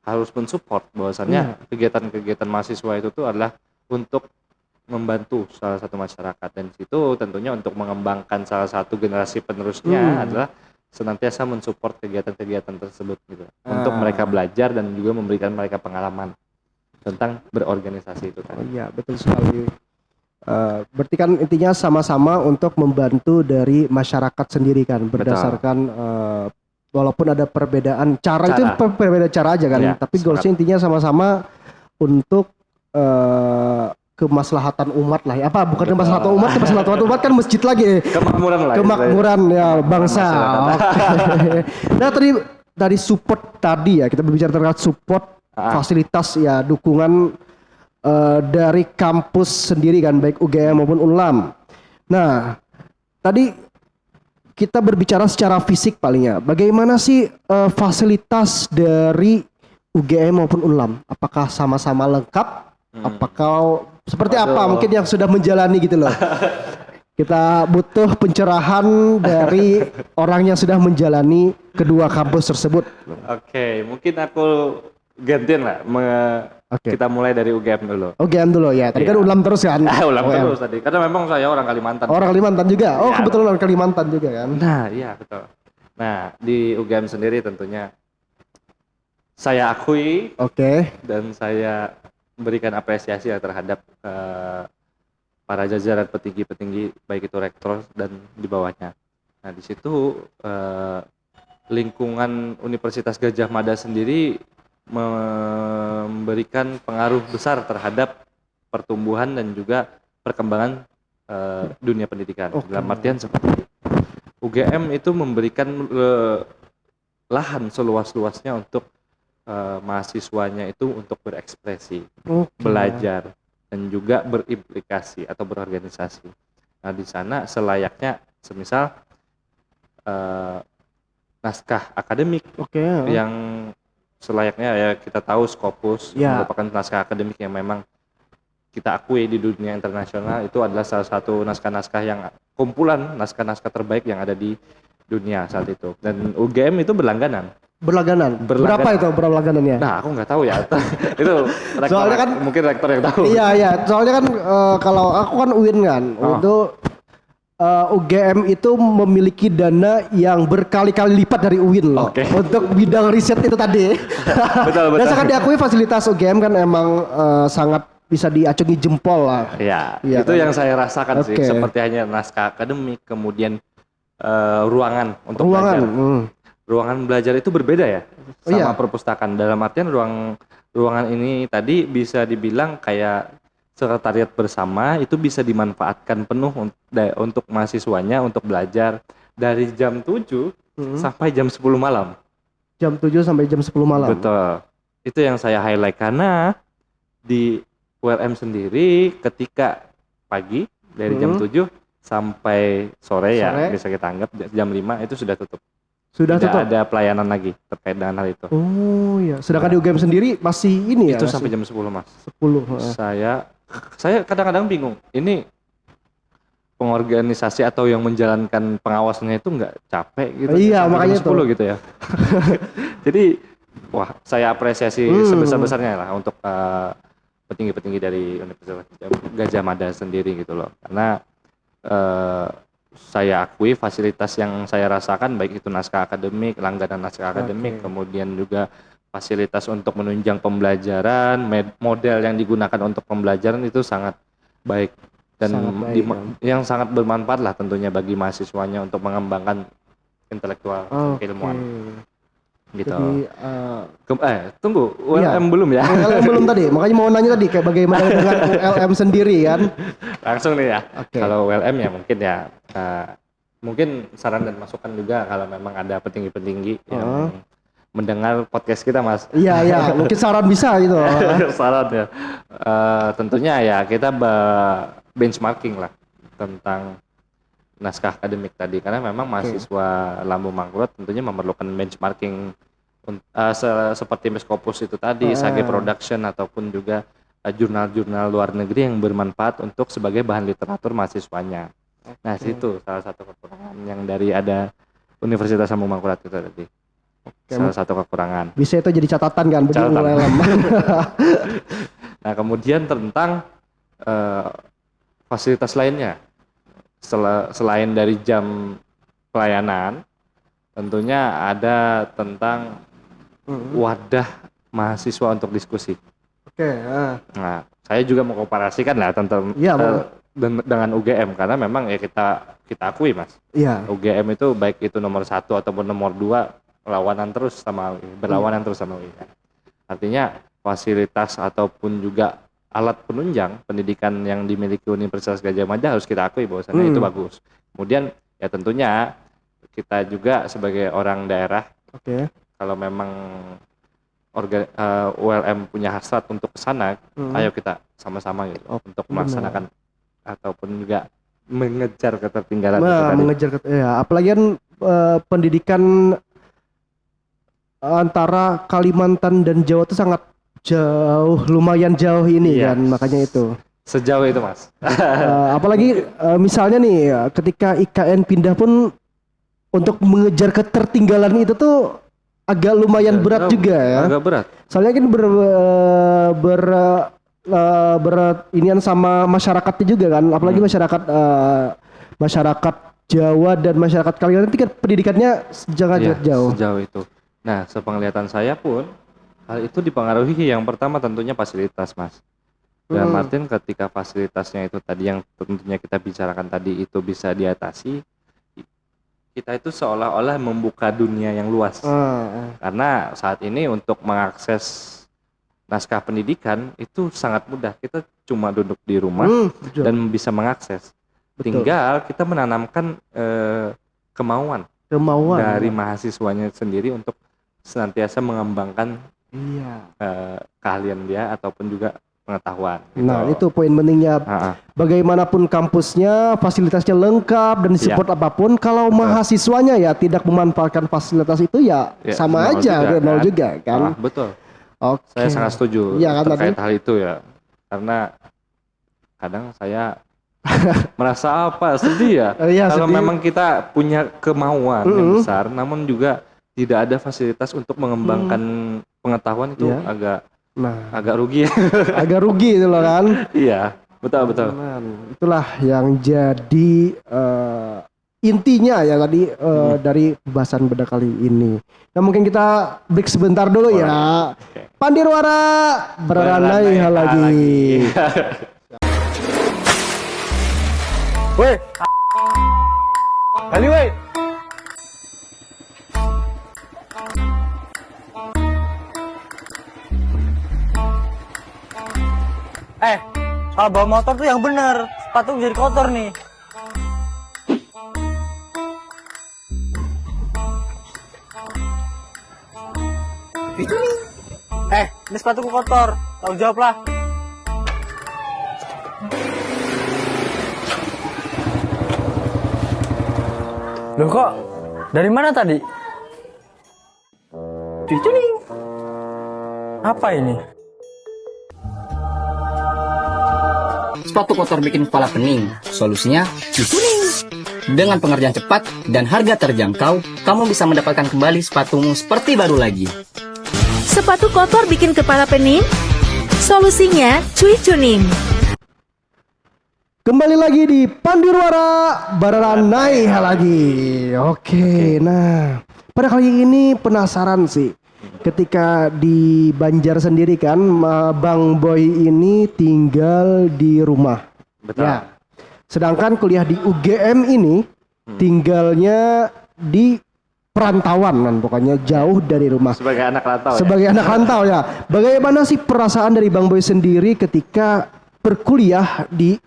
harus mensupport bahwasannya kegiatan-kegiatan mahasiswa itu tuh adalah untuk membantu salah satu masyarakat dan situ tentunya untuk mengembangkan salah satu generasi penerusnya adalah senantiasa mensupport kegiatan-kegiatan tersebut gitu untuk mereka belajar dan juga memberikan mereka pengalaman tentang berorganisasi itu kan. Iya betul sekali. Berarti kan intinya sama-sama untuk membantu dari masyarakat sendiri kan berdasarkan walaupun ada perbedaan cara itu perbedaan cara aja kan tapi goalsnya intinya sama-sama untuk kemaslahatan umat lah ya bukan kemaslahatan umat kan masjid lagi kemakmuran ya bangsa. Nah tadi dari support tadi ya kita berbicara terkait support fasilitas ya dukungan dari kampus sendiri kan baik UGM maupun UNLAM. Nah tadi kita berbicara secara fisik palingnya bagaimana sih fasilitas dari UGM maupun UNLAM apakah sama-sama lengkap apakah seperti apa mungkin yang sudah menjalani gitu loh. Kita butuh pencerahan dari orang yang sudah menjalani kedua kampus tersebut. Mungkin aku gantian lah. Kita mulai dari UGM dulu. UGM dulu ya. Tadi kan UNLAM terus kan? UNLAM terus tadi. Karena memang saya orang Kalimantan. Orang Kalimantan juga? Kebetulan orang Kalimantan juga kan? Nah iya betul. Nah di UGM sendiri tentunya saya akui dan saya berikan apresiasi terhadap para jajaran petinggi-petinggi baik itu rektor dan di bawahnya. Nah di situ lingkungan Universitas Gadjah Mada sendiri memberikan pengaruh besar terhadap pertumbuhan dan juga perkembangan dunia pendidikan. Dalam artian seperti UGM itu memberikan lahan seluas-luasnya untuk mahasiswanya itu untuk berekspresi, belajar dan juga berimplikasi atau berorganisasi. Nah di sana selayaknya semisal naskah akademik yang selayaknya ya kita tahu Scopus merupakan naskah akademik yang memang kita akui di dunia internasional itu adalah salah satu naskah-naskah yang kumpulan naskah-naskah terbaik yang ada di dunia saat itu dan UGM itu berlangganan. Berapa itu berlangganannya? Nah aku nggak tahu ya itu rektor, soalnya kan mungkin rektor yang tahu. Iya soalnya kan kalau aku kan UIN kan itu UGM itu memiliki dana yang berkali-kali lipat dari UIN loh. Oke. Untuk bidang riset itu tadi. Betul. Dan sangat diakui fasilitas UGM kan emang sangat bisa diacungi jempol lah. Ya, Iya itu kan? yang saya rasakan sih. Oke. Seperti hanya naskah akademik, kemudian ruangan untuk Ruangan. belajar. Ruangan belajar itu berbeda ya Oh, sama iya. perpustakaan. Dalam artian ruangan ini tadi bisa dibilang kayak sekretariat bersama, itu bisa dimanfaatkan penuh untuk mahasiswanya untuk belajar dari jam 7 sampai jam 10 malam. Jam 7 sampai jam 10 malam. Betul. Itu yang saya highlight karena di ULM sendiri ketika pagi dari jam 7 sampai sore ya bisa kita anggap jam 5 itu sudah tutup. Sudah Tidak tutup. ada pelayanan lagi terkait dengan hal itu. Oh iya. Sedangkan di UGM sendiri masih ini ya. Itu masih sampai jam 10 Mas. 10. heeh. Saya kadang-kadang bingung. Ini pengorganisasi atau yang menjalankan pengawasannya itu nggak capek gitu. Iya, sampai makanya jam 10 gitu ya. Jadi wah, saya apresiasi sebesar-besarnya lah untuk petinggi-petinggi dari Universitas Gadjah Mada sendiri gitu loh. Karena saya akui fasilitas yang saya rasakan baik itu naskah akademik, langganan naskah akademik, kemudian juga fasilitas untuk menunjang pembelajaran, model yang digunakan untuk pembelajaran itu sangat baik dan yang sangat bermanfaat lah tentunya bagi mahasiswanya untuk mengembangkan intelektual keilmuan. Gitu. Jadi tunggu, ULM belum ya? ULM belum tadi, makanya mau nanya tadi kayak bagaimana dengan ULM sendiri kan? Langsung nih ya. Oke. Kalau ULM ya mungkin saran dan masukan juga kalau memang ada petinggi-petinggi yang mendengar podcast kita Mas. Iya, mungkin saran bisa gitu. Saran ya. Tentunya ya kita benchmarking lah tentang naskah akademik tadi karena memang mahasiswa Lambung Mangkurat tentunya memerlukan benchmarking seperti Scopus itu tadi, Sage Production ataupun juga jurnal-jurnal luar negeri yang bermanfaat untuk sebagai bahan literatur mahasiswanya. Nah, situ salah satu kekurangan yang dari ada Universitas Lambung Mangkurat itu tadi. Salah satu kekurangan. Bisa itu jadi catatan kan bagi ULM. Nah, kemudian tentang fasilitas lainnya. Selain dari jam pelayanan, tentunya ada tentang wadah mahasiswa untuk diskusi. Nah, saya juga mau komparasikan lah tentang dengan UGM karena memang ya kita akui Mas. Iya. UGM itu baik itu nomor 1 ataupun nomor 2 berlawanan terus sama UI. Artinya fasilitas ataupun juga alat penunjang pendidikan yang dimiliki Universitas Gadjah Mada harus kita akui bahwasannya itu bagus. Kemudian ya tentunya kita juga sebagai orang daerah, kalau memang ULM punya hasrat untuk kesana, ayo kita sama-sama gitu untuk melaksanakan ataupun juga mengejar ketertinggalan. Apalagi kan pendidikan antara Kalimantan dan Jawa itu sangat jauh, lumayan jauh ini kan, makanya itu. Sejauh itu Mas. Apalagi misalnya nih, ketika IKN pindah pun untuk mengejar ketertinggalan itu tuh agak lumayan berat juga ya. Agak berat. Soalnya kan inian sama masyarakatnya juga kan, apalagi masyarakat Jawa dan masyarakat Kalimantan itu kan pendidikannya sangat jauh. Sejauh itu. Nah, sepenglihatan saya pun hal itu dipengaruhi yang pertama tentunya fasilitas Mas. Dan Martin ketika fasilitasnya itu tadi yang tentunya kita bicarakan tadi itu bisa diatasi, kita itu seolah-olah membuka dunia yang luas. Karena saat ini untuk mengakses naskah pendidikan itu sangat mudah. Kita cuma duduk di rumah dan bisa mengakses. Tinggal kita menanamkan kemauan dari mahasiswanya sendiri untuk senantiasa mengembangkan keahlian dia ataupun juga pengetahuan. Nah, itu poin pentingnya. Bagaimanapun kampusnya, fasilitasnya lengkap dan support apapun, kalau mahasiswanya ya tidak memanfaatkan fasilitas itu ya sama aja nol juga kan. Betul. Saya sangat setuju terkait hal itu ya. Karena kadang saya merasa sedih ya. Kalau memang kita punya kemauan yang besar, namun juga tidak ada fasilitas untuk mengembangkan pengetahuan itu agak rugi. Agak rugi itu loh kan. Iya. Betul. Itulah yang jadi intinya ya tadi dari pembahasan bedah kali ini. Nah mungkin kita break sebentar dulu ya. Oke. Pandirwara beranai hal lagi. Woi, kali woi. Kalau bawa motor tuh yang bener, sepatu jadi kotor nih. Ini sepatuku kotor, tanggung jawab lah. Loh kok, dari mana tadi? Cuy, apa ini? Sepatu kotor bikin kepala pening. Solusinya Cuning. Dengan pengerjaan cepat dan harga terjangkau, kamu bisa mendapatkan kembali sepatumu seperti baru lagi. Sepatu kotor bikin kepala pening? Solusinya Cuy Cuning. Kembali lagi di Pandirwara beranai hal lagi. Oke, nah pada kali ini penasaran sih. Ketika di Banjar sendiri kan, Bang Boy ini tinggal di rumah. Betul. Ya. Sedangkan kuliah di UGM ini tinggalnya di perantauan kan, pokoknya jauh dari rumah. Sebagai anak rantau Sebagai anak rantau ya. Bagaimana sih perasaan dari Bang Boy sendiri ketika berkuliah di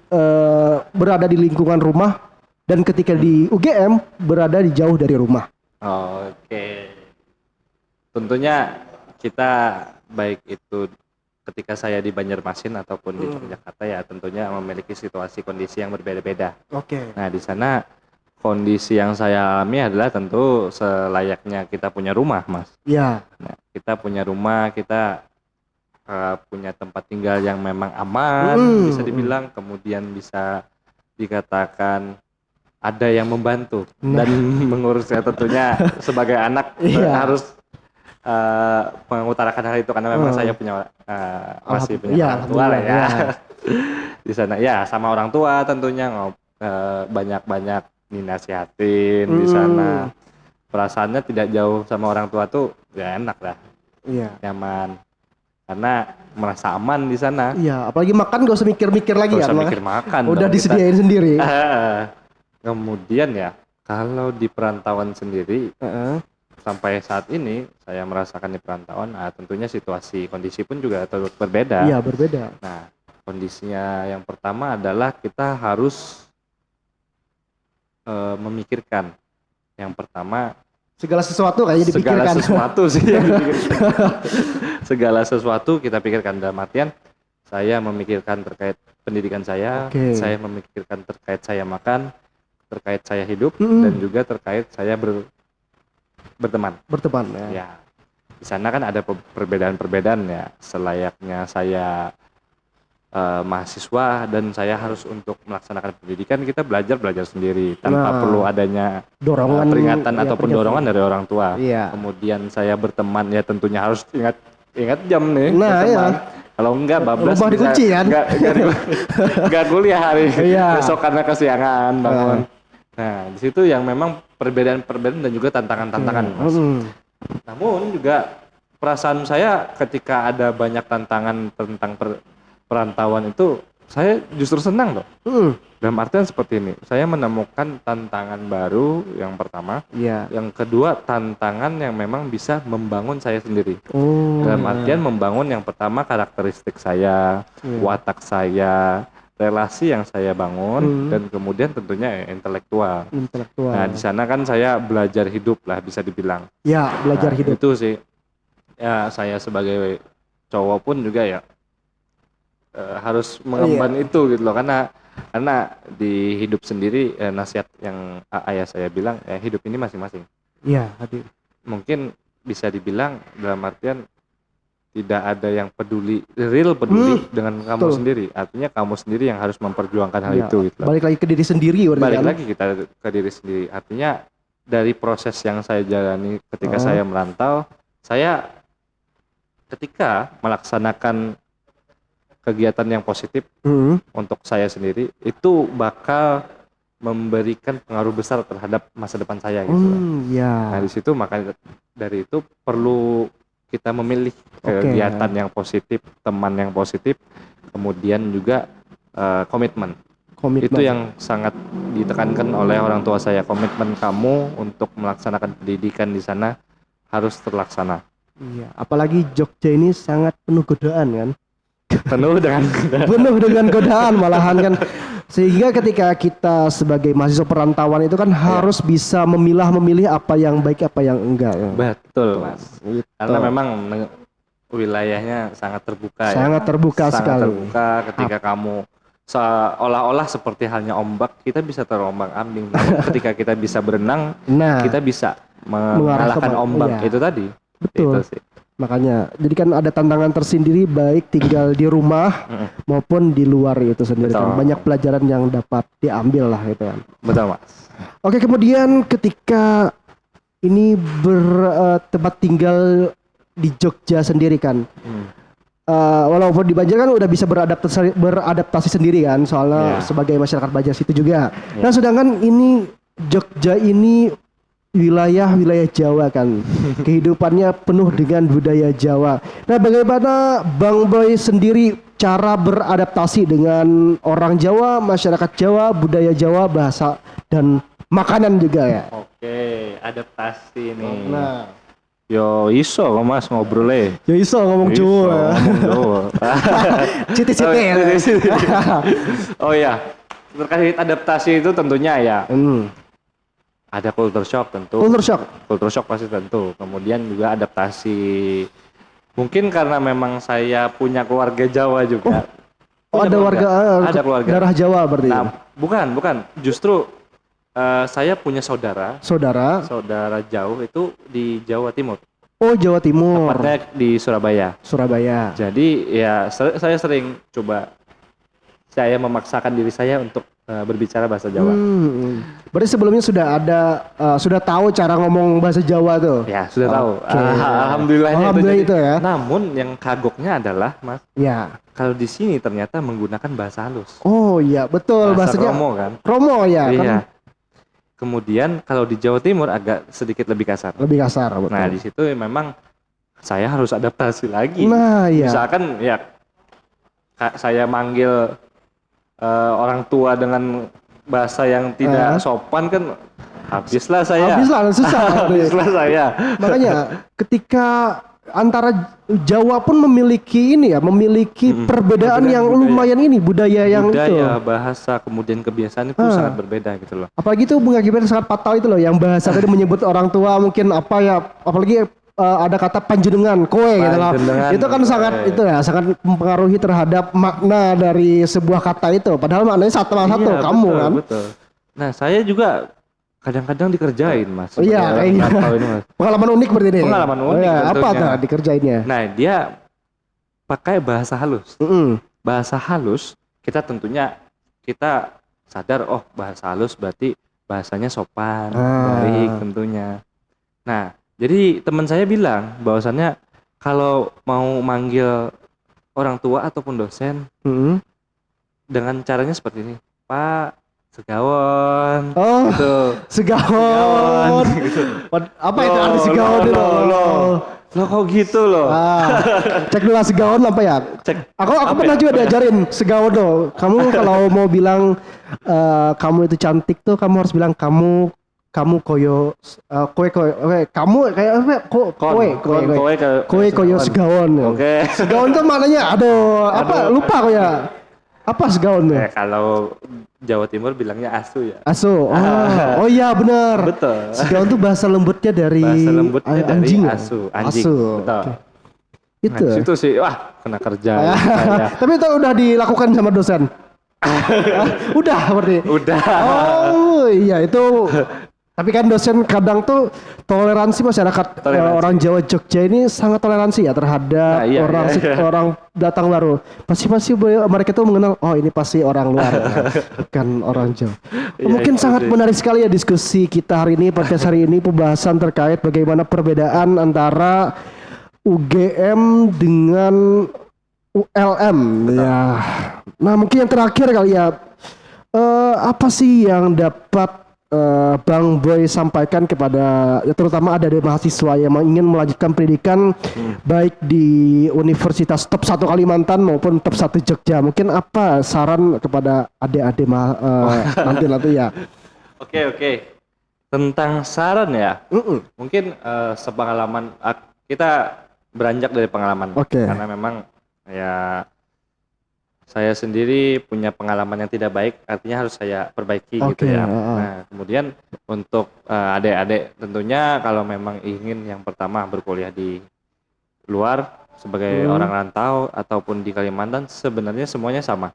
berada di lingkungan rumah dan ketika di UGM berada di jauh dari rumah? Oke. Tentunya kita baik itu ketika saya di Banjarmasin ataupun di Yogyakarta ya tentunya memiliki situasi kondisi yang berbeda-beda. Oke. Nah, di sana kondisi yang saya alami adalah tentu selayaknya kita punya rumah, Mas. Ya. Nah, kita punya rumah, kita punya tempat tinggal yang memang aman, bisa dibilang, kemudian bisa dikatakan ada yang membantu dan mengurusnya tentunya sebagai anak harus mengutarakan hal itu karena memang saya punya masih punya orang tua lah ya. Di sana ya sama orang tua tentunya banyak-banyak dinasihatin di sana. Perasaannya tidak jauh sama orang tua tuh ya enak lah. Iya. Nyaman. Karena merasa aman di sana. Iya, apalagi makan gak usah mikir-mikir lagi Gak ya. usah mikir makan. Udah disediain sendiri. Kemudian ya kalau di perantauan sendiri sampai saat ini saya merasakan di perantauan, tentunya situasi kondisi pun juga turut berbeda. Iya, berbeda. Nah, kondisinya yang pertama adalah kita harus memikirkan. Yang pertama segala sesuatu kayaknya dipikirkan. Segala sesuatu sih yang dipikirkan. Segala sesuatu kita pikirkan dalam artian saya memikirkan terkait pendidikan saya, saya memikirkan terkait saya makan, terkait saya hidup dan juga terkait saya berteman ya. Di sana kan ada perbedaan-perbedaan ya, selayaknya saya mahasiswa dan saya harus untuk melaksanakan pendidikan kita belajar sendiri tanpa perlu adanya dorongan peringatan ataupun dorongan dari orang tua. Kemudian saya berteman ya tentunya harus ingat jam nih berteman. Kalau enggak bablas rumah dikunci kan? Enggak kuliah hari besok karena kesiangan bangun. Nah, di situ yang memang perbedaan-perbedaan dan juga tantangan-tantangan, Mas. Namun juga perasaan saya ketika ada banyak tantangan tentang perantauan itu, saya justru senang loh. Dalam artian seperti ini, saya menemukan tantangan baru yang pertama, yang kedua tantangan yang memang bisa membangun saya sendiri. Dalam artian membangun yang pertama karakteristik saya, watak saya, relasi yang saya bangun dan kemudian tentunya intelektual. Nah, di sana kan saya belajar hidup lah bisa dibilang. Ya, belajar hidup. Itu sih. Ya, saya sebagai cowok pun juga ya harus mengemban itu gitu loh karena di hidup sendiri nasihat yang ayah saya bilang hidup ini masing-masing. Iya, hadir. Mungkin bisa dibilang dalam artian tidak ada yang peduli dengan kamu sendiri. Artinya kamu sendiri yang harus memperjuangkan hal itu gitu. Balik lagi ke diri sendiri lagi kita ke diri sendiri. Artinya dari proses yang saya jalani ketika saya merantau, saya ketika melaksanakan kegiatan yang positif untuk saya sendiri itu bakal memberikan pengaruh besar terhadap masa depan saya gitu. Ya. Nah di situ makanya dari itu perlu kita memilih kegiatan yang positif, teman yang positif, kemudian juga komitmen. Itu yang sangat ditekankan oleh orang tua saya. Komitmen kamu untuk melaksanakan pendidikan di sana harus terlaksana. Iya, apalagi Jogja ini sangat penuh godaan kan. Penuh dengan godaan malahan kan. Sehingga ketika kita sebagai mahasiswa perantauan itu kan harus bisa memilih apa yang baik apa yang enggak. Betul, Mas. Gitu. Karena memang wilayahnya sangat terbuka. Sangat terbuka sekali. Terbuka ketika kamu seolah-olah seperti halnya ombak, kita bisa terombang-ambing. Namun ketika kita bisa berenang, kita bisa mengalahkan ombak itu tadi. Betul. Itu sih. Makanya, jadi kan ada tantangan tersendiri baik tinggal di rumah maupun di luar itu sendiri. Kan. Banyak pelajaran yang dapat diambil lah itu kan. Betul, Mas. Oke, kemudian ketika ini bertempat tinggal di Jogja sendiri kan. Walaupun di Banjar kan udah bisa beradaptasi sendiri kan, soalnya sebagai masyarakat Banjar situ juga. Nah, sedangkan ini Jogja ini wilayah Jawa kan, kehidupannya penuh dengan budaya Jawa. Nah, bagaimana Bang Boy sendiri cara beradaptasi dengan orang Jawa, masyarakat Jawa, budaya Jawa, bahasa dan makanan juga ya? Oke, adaptasi nih. Nah, yo iso kok Mas ngobrol yo iso ngomong Jawa. Citi-citi ya. Oh ya, terkait adaptasi itu tentunya ya. Ada culture shock tentu. Culture shock pasti tentu. Kemudian juga adaptasi. Mungkin karena memang saya punya keluarga Jawa juga. Ada keluarga darah Jawa berarti. Nah, bukan. Justru saya punya saudara jauh itu di Jawa Timur. Oh, Jawa Timur. Tepatnya di Surabaya. Jadi ya saya sering coba saya memaksakan diri saya untuk berbicara bahasa Jawa. Berarti sebelumnya sudah tahu cara ngomong bahasa Jawa tuh? Ya, sudah tahu. Alhamdulillah itu ya. Namun yang kagoknya adalah, Mas, kalau di sini ternyata menggunakan bahasa halus. Oh iya, betul. Bahasanya Romo kan? Romo ya kan? Iya. Kemudian kalau di Jawa Timur agak sedikit lebih kasar. Betul. Nah, di situ memang saya harus adaptasi lagi. Nah, iya. Misalkan ya saya manggil orang tua dengan bahasa yang tidak sopan kan habislah saya. Susah. Habislah saya. Makanya ketika antara Jawa pun memiliki perbedaan yang lumayan budaya yang itu. Bahasa, kemudian kebiasaan itu sangat berbeda gitu loh. Apalagi itu mengakibatkan sangat fatal itu loh, yang bahasa tadi menyebut orang tua mungkin apalagi ada kata panjenengan, kowe gitu loh. Itu kan sangat mempengaruhi terhadap makna dari sebuah kata itu. Padahal maknanya satu kamu betul, kan. Betul. Nah, saya juga kadang-kadang dikerjain, Mas. Iya, pengalaman unik berarti ini. Pengalaman unik. Apa tuh dikerjainnya? Nah, dia pakai bahasa halus. Bahasa halus, kita sadar, oh bahasa halus berarti bahasanya sopan, baik tentunya. Nah, jadi teman saya bilang bahwasannya kalau mau manggil orang tua ataupun dosen dengan caranya seperti ini, Pak Segawon. Oh, gitu. Segawon. Apa itu arti Segawon itu? Lo kok gitu loh? Cek dulu Segawon apa ya? Aku pernah juga diajarin Segawon tuh. Kamu kalau mau bilang kamu itu cantik tuh, kamu harus bilang kamu koyo kamu kayak apa? Kowe koyo Segawon. Oke. Segawon tuh maknanya apa? Lupa kok ya. Apa Segawon tuh? Kalau Jawa Timur bilangnya asu ya. Asu. Oh iya benar. Betul. Segawon tuh bahasa lembutnya dari anjing. Asu. Betul. Itu. Nah, situ sih wah kena kerja. Tapi itu udah dilakukan sama dosen. Udah berarti. Udah. Oh iya itu. Tapi kan dosen kadang tuh toleransi masyarakat orang Jawa Jogja ini sangat toleransi ya terhadap orang datang baru. Pasti mereka tuh mengenal ini pasti orang luar bukan orang Jawa. Mungkin sangat menarik sekali ya diskusi kita hari ini, podcast hari ini, pembahasan terkait bagaimana perbedaan antara UGM dengan ULM ya. Nah mungkin yang terakhir kali ya, apa sih yang dapat Bang Boy sampaikan kepada ya, terutama ada dari mahasiswa yang ingin melanjutkan pendidikan baik di Universitas Top 1 Kalimantan maupun Top 1 Jogja. Mungkin apa saran kepada adik-adik nanti ya? Oke. Tentang saran ya, mungkin sepengalaman kita beranjak dari pengalaman, karena memang ya saya sendiri punya pengalaman yang tidak baik, artinya harus saya perbaiki gitu ya. Nah, kemudian untuk adik-adik tentunya kalau memang ingin yang pertama berkuliah di luar sebagai orang rantau ataupun di Kalimantan, sebenarnya semuanya sama.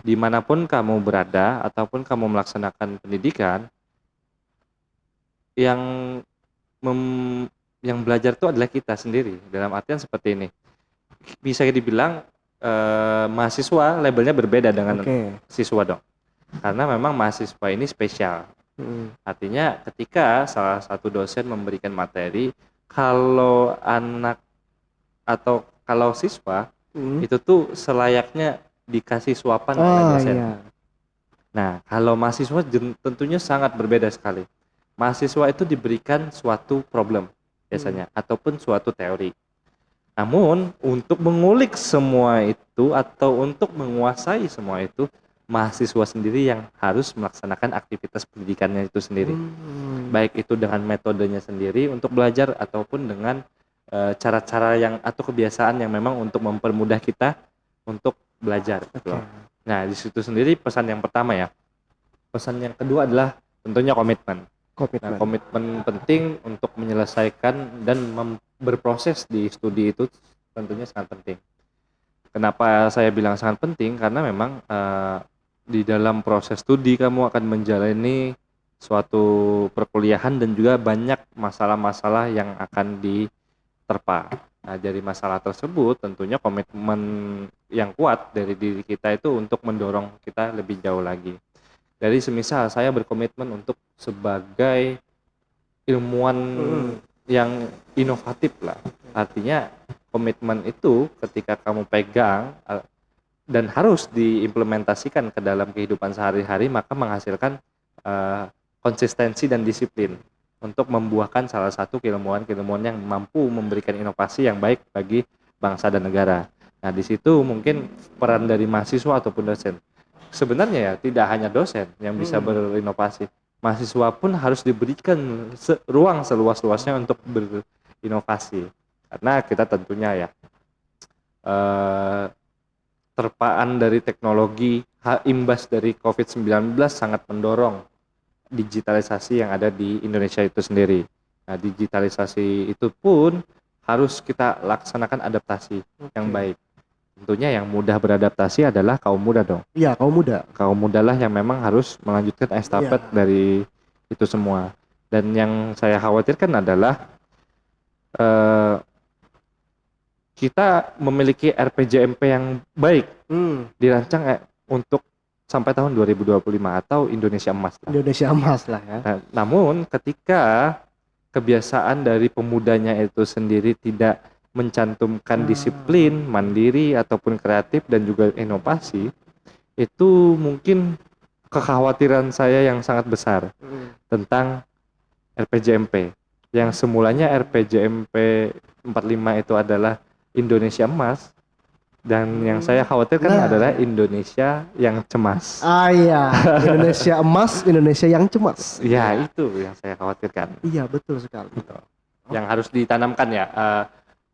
Dimanapun kamu berada ataupun kamu melaksanakan pendidikan, yang belajar itu adalah kita sendiri. Dalam artian seperti ini, bisa dibilang mahasiswa labelnya berbeda dengan siswa dong, karena memang mahasiswa ini spesial. Artinya ketika salah satu dosen memberikan materi, kalau anak atau kalau siswa itu tuh selayaknya dikasih suapan oleh dosen. Nah, kalau mahasiswa tentunya sangat berbeda sekali. Mahasiswa itu diberikan suatu problem biasanya ataupun suatu teori. Namun untuk mengulik semua itu atau untuk menguasai semua itu, mahasiswa sendiri yang harus melaksanakan aktivitas pendidikannya itu sendiri. Baik itu dengan metodenya sendiri untuk belajar ataupun dengan cara-cara yang atau kebiasaan yang memang untuk mempermudah kita untuk belajar. Nah, di situ sendiri pesan yang pertama ya. Pesan yang kedua adalah tentunya komitmen. Nah, komitmen penting untuk menyelesaikan dan berproses di studi itu tentunya sangat penting. Kenapa saya bilang sangat penting? Karena memang di dalam proses studi kamu akan menjalani suatu perkuliahan dan juga banyak masalah-masalah yang akan diterpa. Nah, dari masalah tersebut tentunya komitmen yang kuat dari diri kita itu untuk mendorong kita lebih jauh lagi. Dari semisal saya berkomitmen untuk sebagai ilmuwan yang inovatif lah. Artinya komitmen itu ketika kamu pegang dan harus diimplementasikan ke dalam kehidupan sehari-hari, maka menghasilkan konsistensi dan disiplin untuk membuahkan salah satu keilmuan-keilmuan yang mampu memberikan inovasi yang baik bagi bangsa dan negara. Nah, di situ mungkin peran dari mahasiswa ataupun dosen. Sebenarnya ya tidak hanya dosen yang bisa berinovasi, mahasiswa pun harus diberikan ruang seluas-luasnya untuk berinovasi, karena kita tentunya ya terpaan dari teknologi, imbas dari COVID-19 sangat mendorong digitalisasi yang ada di Indonesia itu sendiri. Nah, digitalisasi itu pun harus kita laksanakan adaptasi yang baik. Tentunya yang mudah beradaptasi adalah kaum muda dong. Iya, kaum muda. Kaum muda lah yang memang harus melanjutkan estafet dari itu semua. Dan yang saya khawatirkan adalah kita memiliki RPJMP yang baik, dirancang untuk sampai tahun 2025 atau Indonesia Emas. Indonesia Emas lah ya. Nah, namun ketika kebiasaan dari pemudanya itu sendiri tidak mencantumkan disiplin, mandiri ataupun kreatif dan juga inovasi, itu mungkin kekhawatiran saya yang sangat besar tentang RPJMP. Yang semulanya RPJMP 45 itu adalah Indonesia Emas, dan yang saya khawatirkan adalah Indonesia yang cemas. Iya, Indonesia Emas, Indonesia yang cemas. Ya, itu yang saya khawatirkan. Iya, betul sekali. Yang harus ditanamkan ya.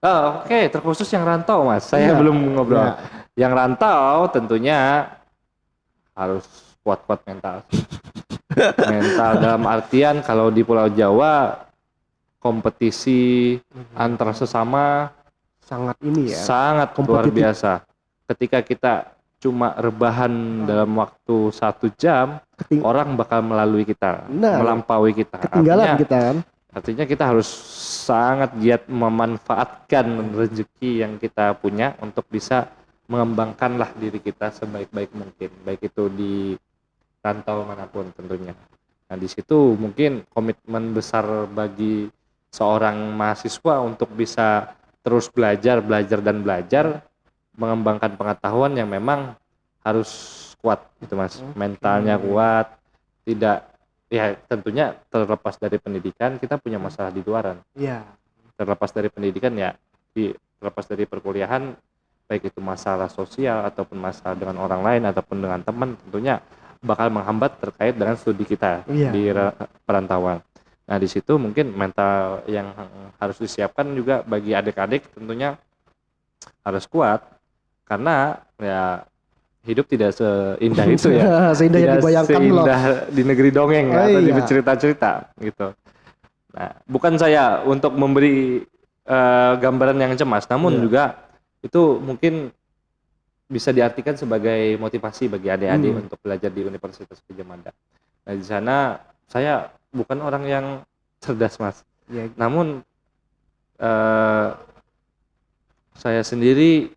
Oke, terkhusus yang rantau, Mas. Saya belum ngobrol. Yang rantau tentunya harus kuat-kuat mental. Mental dalam artian kalau di Pulau Jawa kompetisi antar sesama sangat ini ya. Sangat luar biasa. Ketika kita cuma rebahan dalam waktu 1 jam, orang bakal melalui kita, melampaui kita. Ketinggalan kita kan. Artinya kita harus sangat giat memanfaatkan rezeki yang kita punya untuk bisa mengembangkanlah diri kita sebaik-baik mungkin, baik itu di rantau manapun tentunya. Nah, di situ mungkin komitmen besar bagi seorang mahasiswa untuk bisa terus belajar dan belajar mengembangkan pengetahuan yang memang harus kuat gitu Mas. Mentalnya kuat, tidak ya tentunya terlepas dari pendidikan kita punya masalah di luaran. Iya. Terlepas dari pendidikan ya terlepas dari perkuliahan baik itu masalah sosial ataupun masalah dengan orang lain ataupun dengan teman tentunya bakal menghambat terkait dengan studi kita di perantauan. Nah di situ mungkin mental yang harus disiapkan juga bagi adik-adik tentunya harus kuat karena ya hidup tidak seindah itu ya. Seindah yang Tidak dibayangkan loh. seindah di negeri dongeng Oh, atau di iya. cerita-cerita gitu. Nah bukan saya untuk memberi gambaran yang cemas, namun juga itu mungkin bisa diartikan sebagai motivasi bagi adik-adik untuk belajar di Universitas Gadjah Mada. Nah di sana saya bukan orang yang cerdas Mas, namun saya sendiri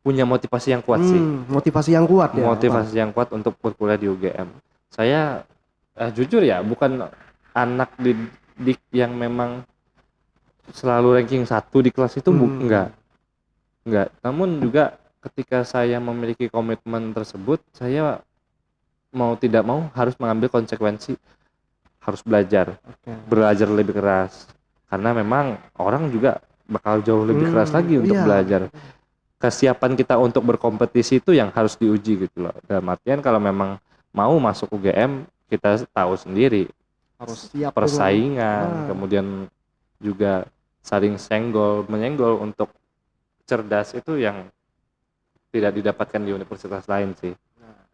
punya motivasi yang kuat sih. Motivasi yang kuat ya. Motivasi yang kuat untuk berkuliah di UGM. Saya jujur ya bukan anak didik yang memang selalu ranking 1 di kelas itu enggak. Namun juga ketika saya memiliki komitmen tersebut, saya mau tidak mau harus mengambil konsekuensi, harus belajar, belajar lebih keras. Karena memang orang juga bakal jauh lebih keras lagi untuk belajar. Kesiapan kita untuk berkompetisi itu yang harus diuji gitu loh. Dalam artian kalau memang mau masuk UGM, kita tahu sendiri Harus siap persaingan, kemudian juga saling menyenggol untuk cerdas itu yang tidak didapatkan di universitas lain sih.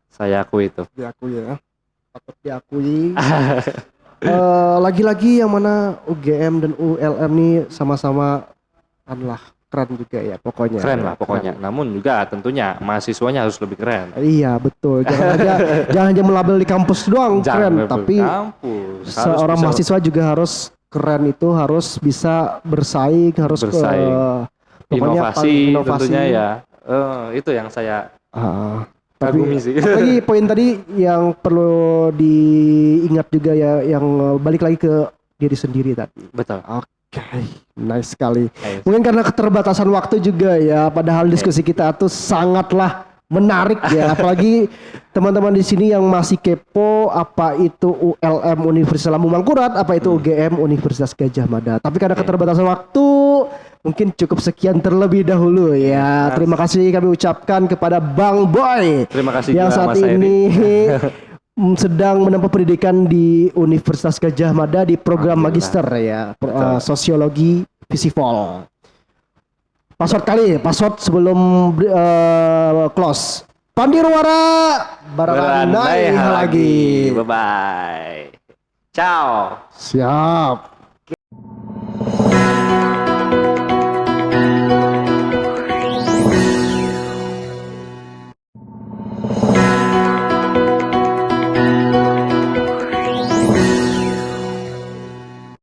Saya akui itu. Diakui ya. Patut diakui. Lagi-lagi yang mana UGM dan ULM nih sama-sama adalah keren juga ya pokoknya. Keren lah pokoknya. Namun juga tentunya mahasiswanya harus lebih keren. Iya betul. Jangan aja melabel di kampus doang keren, tapi kampus. seorang mahasiswa juga harus keren, itu harus bisa bersaing, harus bersaing. Pokoknya inovasi tentunya ya. Itu yang saya kagumi sih. Apalagi poin tadi yang perlu diingat juga ya, yang balik lagi ke diri sendiri tadi. Betul. Oke, nice sekali. Mungkin karena keterbatasan waktu juga ya, padahal diskusi kita tuh sangatlah menarik ya, apalagi teman-teman di sini yang masih kepo apa itu ULM Universitas Lambung Mangkurat, apa itu UGM Universitas Gadjah Mada. Tapi karena keterbatasan waktu, mungkin cukup sekian terlebih dahulu ya. Terima kasih kami ucapkan kepada Bang Boy. Terima kasih yang juga saat Mas ini sedang menempuh pendidikan di Universitas Gadjah Mada di program magister ya, sosiologi Visipol. Password sebelum close. Pandirwara Barandai lagi. Bye bye. Ciao. Siap.